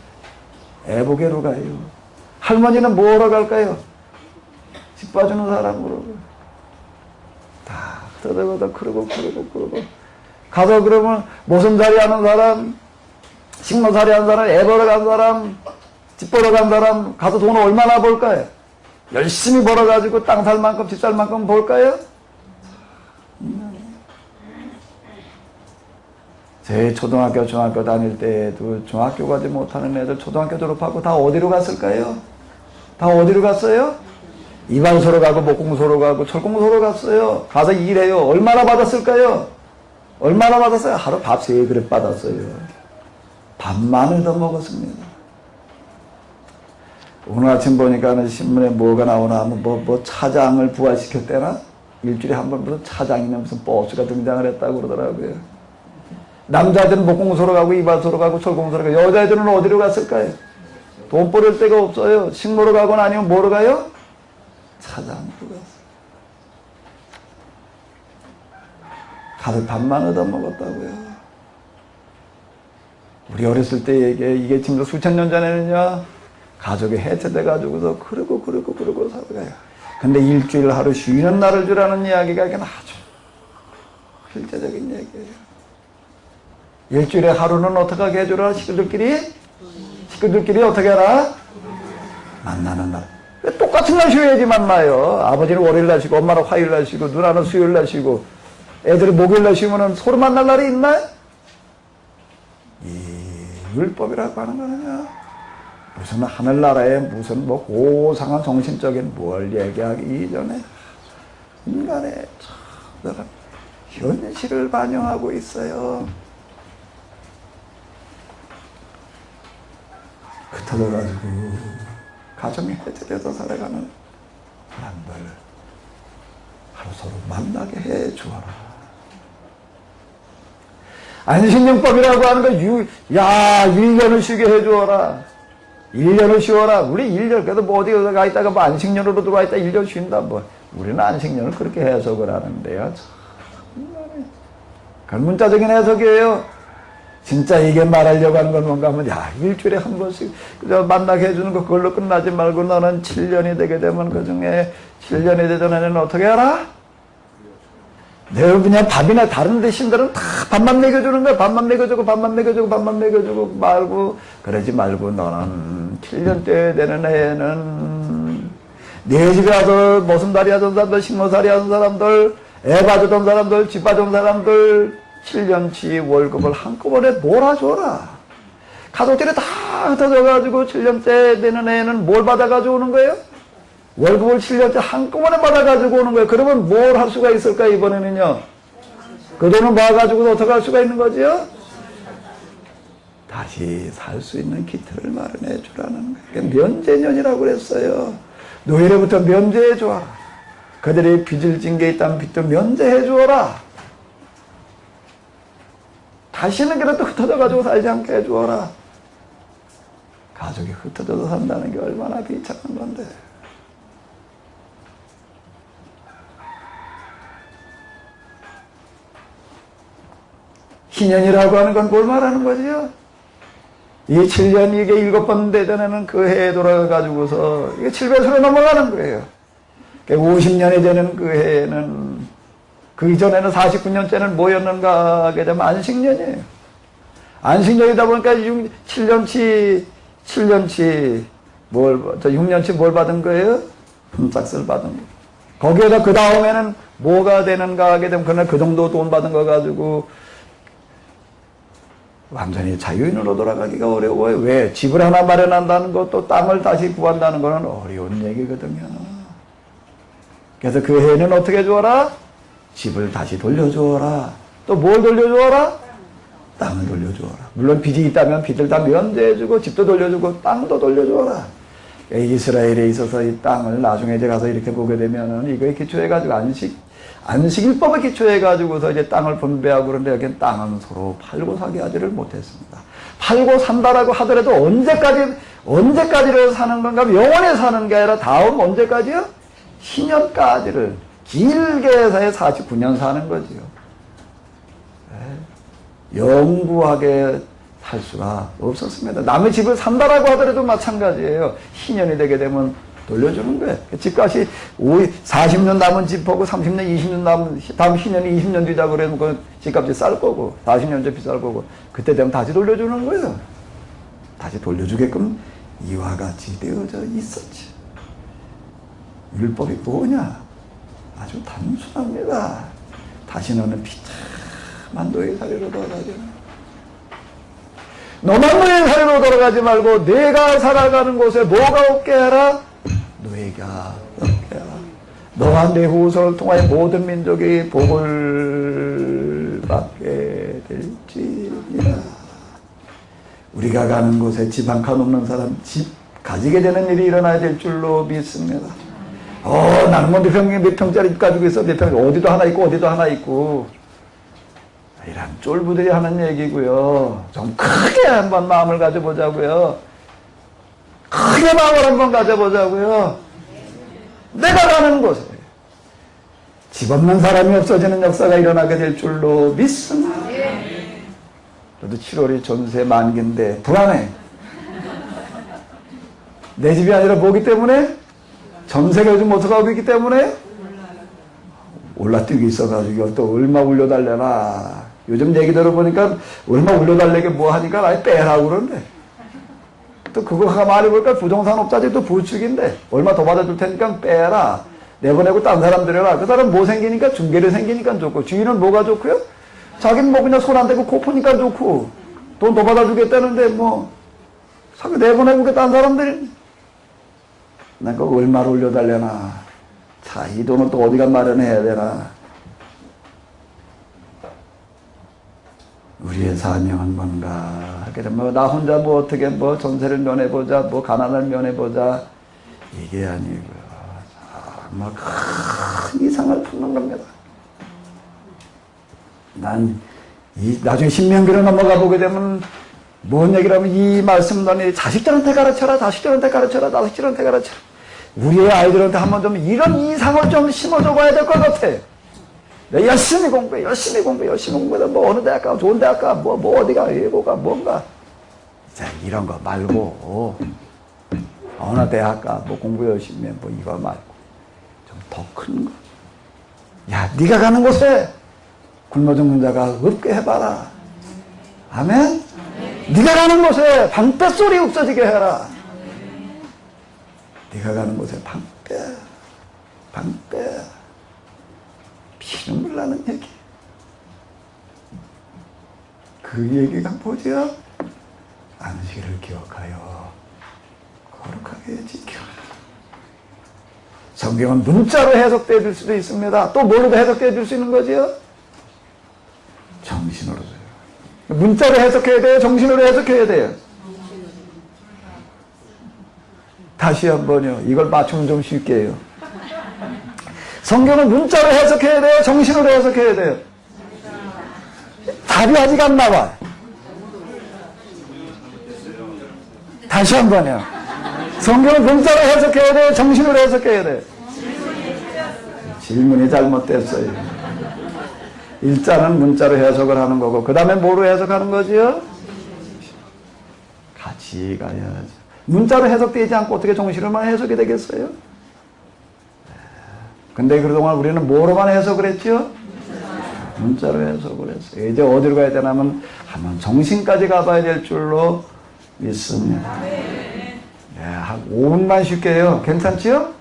애보게로 가요. 할머니는 뭐로 갈까요? 집 봐주는 사람으로. 다 떠들고도 그러고. 가서 그러면 모슴살이 하는 사람, 식모살이 하는 사람, 애 보러 간 사람, 집 보러 간 사람, 가서 돈을 얼마나 벌까요? 열심히 벌어가지고 땅 살 만큼, 집 살 만큼 벌까요? 제 초등학교, 중학교 다닐 때도 중학교 가지 못하는 애들 초등학교 졸업하고 다 어디로 갔을까요? 다 어디로 갔어요? 이발소로 가고, 목공소로 가고, 철공소로 갔어요. 가서 일해요. 얼마나 받았을까요? 얼마나 받았어요? 하루 밥 3그릇 받았어요. 밥만 얻어 먹었습니다. 오늘 아침 보니까 신문에 뭐가 나오나 하면 뭐 차장을 부활시켰대나? 일주일에 한 번 무슨 차장이나 무슨 버스가 등장을 했다고 그러더라고요. 남자애들은 목공소로 가고, 이발소로 가고, 철공소로 가고, 여자애들은 어디로 갔을까요? 돈 벌을 데가 없어요. 식모로 가거나 아니면 뭐로 가요? 차장으로 갔어요. 가서 밥만 얻어 먹었다고요. 우리 어렸을 때 이게 지금 수천 년 전에는요, 가족이 해체돼가지고서 그러고 살아가요. 근데 일주일 하루 쉬는 날을 주라는 이야기가 이건 아주 실제적인 얘기예요. 일주일에 하루는 어떻게 하게 해주라? 식구들끼리 어떻게 하라? 만나는 날. 똑같은 날 쉬어야지 만나요. 아버지는 월요일 날 쉬고, 엄마는 화요일 날 쉬고, 누나는 수요일 날 쉬고, 애들은 목요일 날 쉬면은 서로 만날 날이 있나요? 이 율법이라고 하는 거는요, 무슨 하늘나라에 무슨 뭐 고상한 정신적인 뭘 얘기하기 이전에 인간의 현실을 반영하고 있어요. 흩어져가지고 가정이 해체돼서 살아가는 사람들 하루 서로 만나게 해 주어라. 안식년법이라고 하는 거, 1년을 쉬게 해 주어라. 1년을 쉬어라. 우리 1년, 그래도 뭐 어디 가 있다가 뭐 안식년으로 들어와 있다 1년 쉰다. 뭐, 우리는 안식년을 그렇게 해석을 하는데요. 정말. 그건 문자적인 해석이에요. 진짜 이게 말하려고 하는 건 뭔가 하면, 일주일에 한 번씩 그저 만나게 해주는 거 그걸로 끝나지 말고 너는 7년이 되게 되면 그 중에 7년이 되전에는 어떻게 하라? 내가 그냥 밥이나 다른 대신들은 다 밥만 먹여주는 거야. 밥만 먹여주고, 밥만 먹여주고, 밥만 먹여주고 말고, 그러지 말고 너는 7년째 되는 해에는 네 집에 와서 모순다리 하던 사람들, 식모살이 하던 사람들, 애 봐주던 사람들, 집 봐주던 사람들 7년치 월급을 한꺼번에 몰아줘라. 가족들이 다 흩어져가지고 7년째 되는 해에는 뭘 받아가지고 오는 거예요? 월급을 7년째 한꺼번에 받아가지고 오는 거예요. 그러면 뭘 할 수가 있을까, 이번에는요? 그 돈을 모아가지고 어떻게 할 수가 있는 거죠? 다시 살 수 있는 기틀을 마련해 주라는 거예요. 면제년이라고 그랬어요. 노예로부터 면제해 주어라. 그들이 빚을 진 게 있다면 빚도 면제해 주어라. 다시는 그래도 흩어져가지고 살지 않게 해 주어라. 가족이 흩어져서 산다는 게 얼마나 비참한 건데. 희년이라고 하는 건 뭘 말하는 거지요? 이 7년, 이게 7번 되전에는 그 해에 돌아가가지고서 이게 7배수로 넘어가는 거예요. 50년이 되는 그 해에는, 그 이전에는 49년째는 뭐였는가 하게 되면 안식년이에요. 안식년이다 보니까 7년치, 6년치 뭘 받은 거예요? 품삯을 받은 거예요. 거기에다 그 다음에는 뭐가 되는가 하게 되면 그날 그 정도 돈 받은 거 가지고 완전히 자유인으로 돌아가기가 어려워요. 왜? 집을 하나 마련한다는 것도 땅을 다시 구한다는 것은 어려운 얘기거든요. 그래서 그 해에는 어떻게 해주어라? 집을 다시 돌려주어라. 또 뭘 돌려주어라? 땅을 돌려주어라. 물론 빚이 있다면 빚을 다 면제해주고 집도 돌려주고 땅도 돌려주어라. 이스라엘에 있어서 이 땅을 나중에 이제 가서 이렇게 보게 되면은 이거에 기초해가지고 안식일법에 기초해가지고서 이제 땅을 분배하고 그런데 여기는 땅은 서로 팔고 사게 하지를 못했습니다. 팔고 산다라고 하더라도 언제까지를 사는 건가? 영원히 사는 게 아니라 다음 언제까지요? 희년까지를 길게 해서 49년 사는 거지요. 영구하게 살 수가 없었습니다. 남의 집을 산다라고 하더라도 마찬가지예요. 희년이 되게 되면 돌려주는 거예요. 집값이 40년 남은 집하고 30년, 20년 남은, 다음 희년이 20년 뒤다 그러면 그 집값이 쌀 거고, 40년째 비쌀 거고, 그때 되면 다시 돌려주는 거예요. 다시 돌려주게끔 이와 같이 되어져 있었지. 율법이 뭐냐? 아주 단순합니다. 다시 너는 비참한 노예 사례로 돌아가지. 너만 노예 사례로 돌아가지 말고 내가 살아가는 곳에 뭐가 없게 해라? 노예가 없게 해라. 너와 내 후손을 통하여 모든 민족이 복을 받게 될지니라. 우리가 가는 곳에 집 한 칸 없는 사람 집 가지게 되는 일이 일어나야 될 줄로 믿습니다. 나는 뭐 몇 평짜리 집 가지고 있어. 몇 평, 어디도 하나 있고, 어디도 하나 있고. 이런 쫄부들이 하는 얘기고요. 좀 크게 한번 마음을 가져보자고요. 크게 마음을 한번 가져보자고요. 내가 가는 곳에 집 없는 사람이 없어지는 역사가 일어나게 될 줄로 믿습니다. 저도 7월이 전세 만기인데 불안해. 내 집이 아니라 뭐기 때문에? 전세가 요즘 어떻게 하고 있기 때문에? 올라뛰기 있어가지고 또 얼마 올려달래나. 요즘 얘기 들어보니까 얼마 올려달래게 뭐 하니까 아예 빼라고 그러는데. 또 그거 말해볼까? 부동산업자들이 또 부축인데 얼마 더 받아줄 테니까 빼라. 내보내고 딴 사람 들여라. 그 사람 뭐 생기니까? 중개를 생기니까 좋고. 주인은 뭐가 좋고요? 자기는 뭐 그냥 손 안 대고 코 푸니까 좋고. 돈 더 받아주겠다는데 뭐 사기 내보내고 딴 사람들이 난 그거 얼마를 올려달래나. 자, 이 돈을 또 어디가 마련해야 되나. 우리의 사명은 뭔가 그렇게 뭐 나 혼자 뭐 어떻게 뭐 전세를 면해보자, 뭐 가난을 면해보자, 이게 아니고요. 정말 큰 이상을 품는 겁니다. 나중에 신명기로 넘어가 보게 되면 뭔 얘기를 하면 이 말씀들이 자식들한테 가르쳐라, 자식들한테 가르쳐라, 자식들한테 가르쳐라. 우리의 아이들한테 한번 좀 이런 이상을 좀 심어줘 봐야 될 것 같아. 내 열심히 공부해, 열심히 공부해, 열심히 공부해. 뭐 어느 대학 가, 좋은 대학 가, 뭐 어디가, 예고가, 뭔가. 자, 이런 거 말고, 어느 대학 가, 뭐 공부 열심히 해, 뭐 이거 말고. 좀 더 큰 거. 야, 네가 가는 곳에 굶어 죽는 자가 없게 해봐라. 아멘? 네가 가는 곳에 방패소리 없어지게 해라. 네가 가는 곳에 방패. 피눈물 나는 얘기. 그 얘기가 뭐죠? 안식일을 기억하여 거룩하게 지켜. 성경은 문자로 해석되어 줄 수도 있습니다. 또 뭘로 해석되어 줄 수 있는 거지요? 정신으로도요. 문자로 해석해야 돼요? 정신으로 해석해야 돼요? 다시 한번요. 이걸 맞추면 좀 쉽게 해요. 성경은 문자로 해석해야 돼요? 정신으로 해석해야 돼요? 답이 아직 안 나와. 다시 한번요. 성경은 문자로 해석해야 돼요? 정신으로 해석해야 돼요? 질문이 잘못됐어요. 일자는 문자로 해석을 하는 거고 그 다음에 뭐로 해석하는 거지요? 같이 가야죠. 문자로 해석되지 않고 어떻게 정신으로만 해석이 되겠어요? 근데 그동안 우리는 뭐로만 해석을 했죠? 문자로 해석을 했어요. 이제 어디로 가야 되냐면 한번 정신까지 가봐야 될 줄로 믿습니다. 한 5분만 쉴게요. 괜찮지요?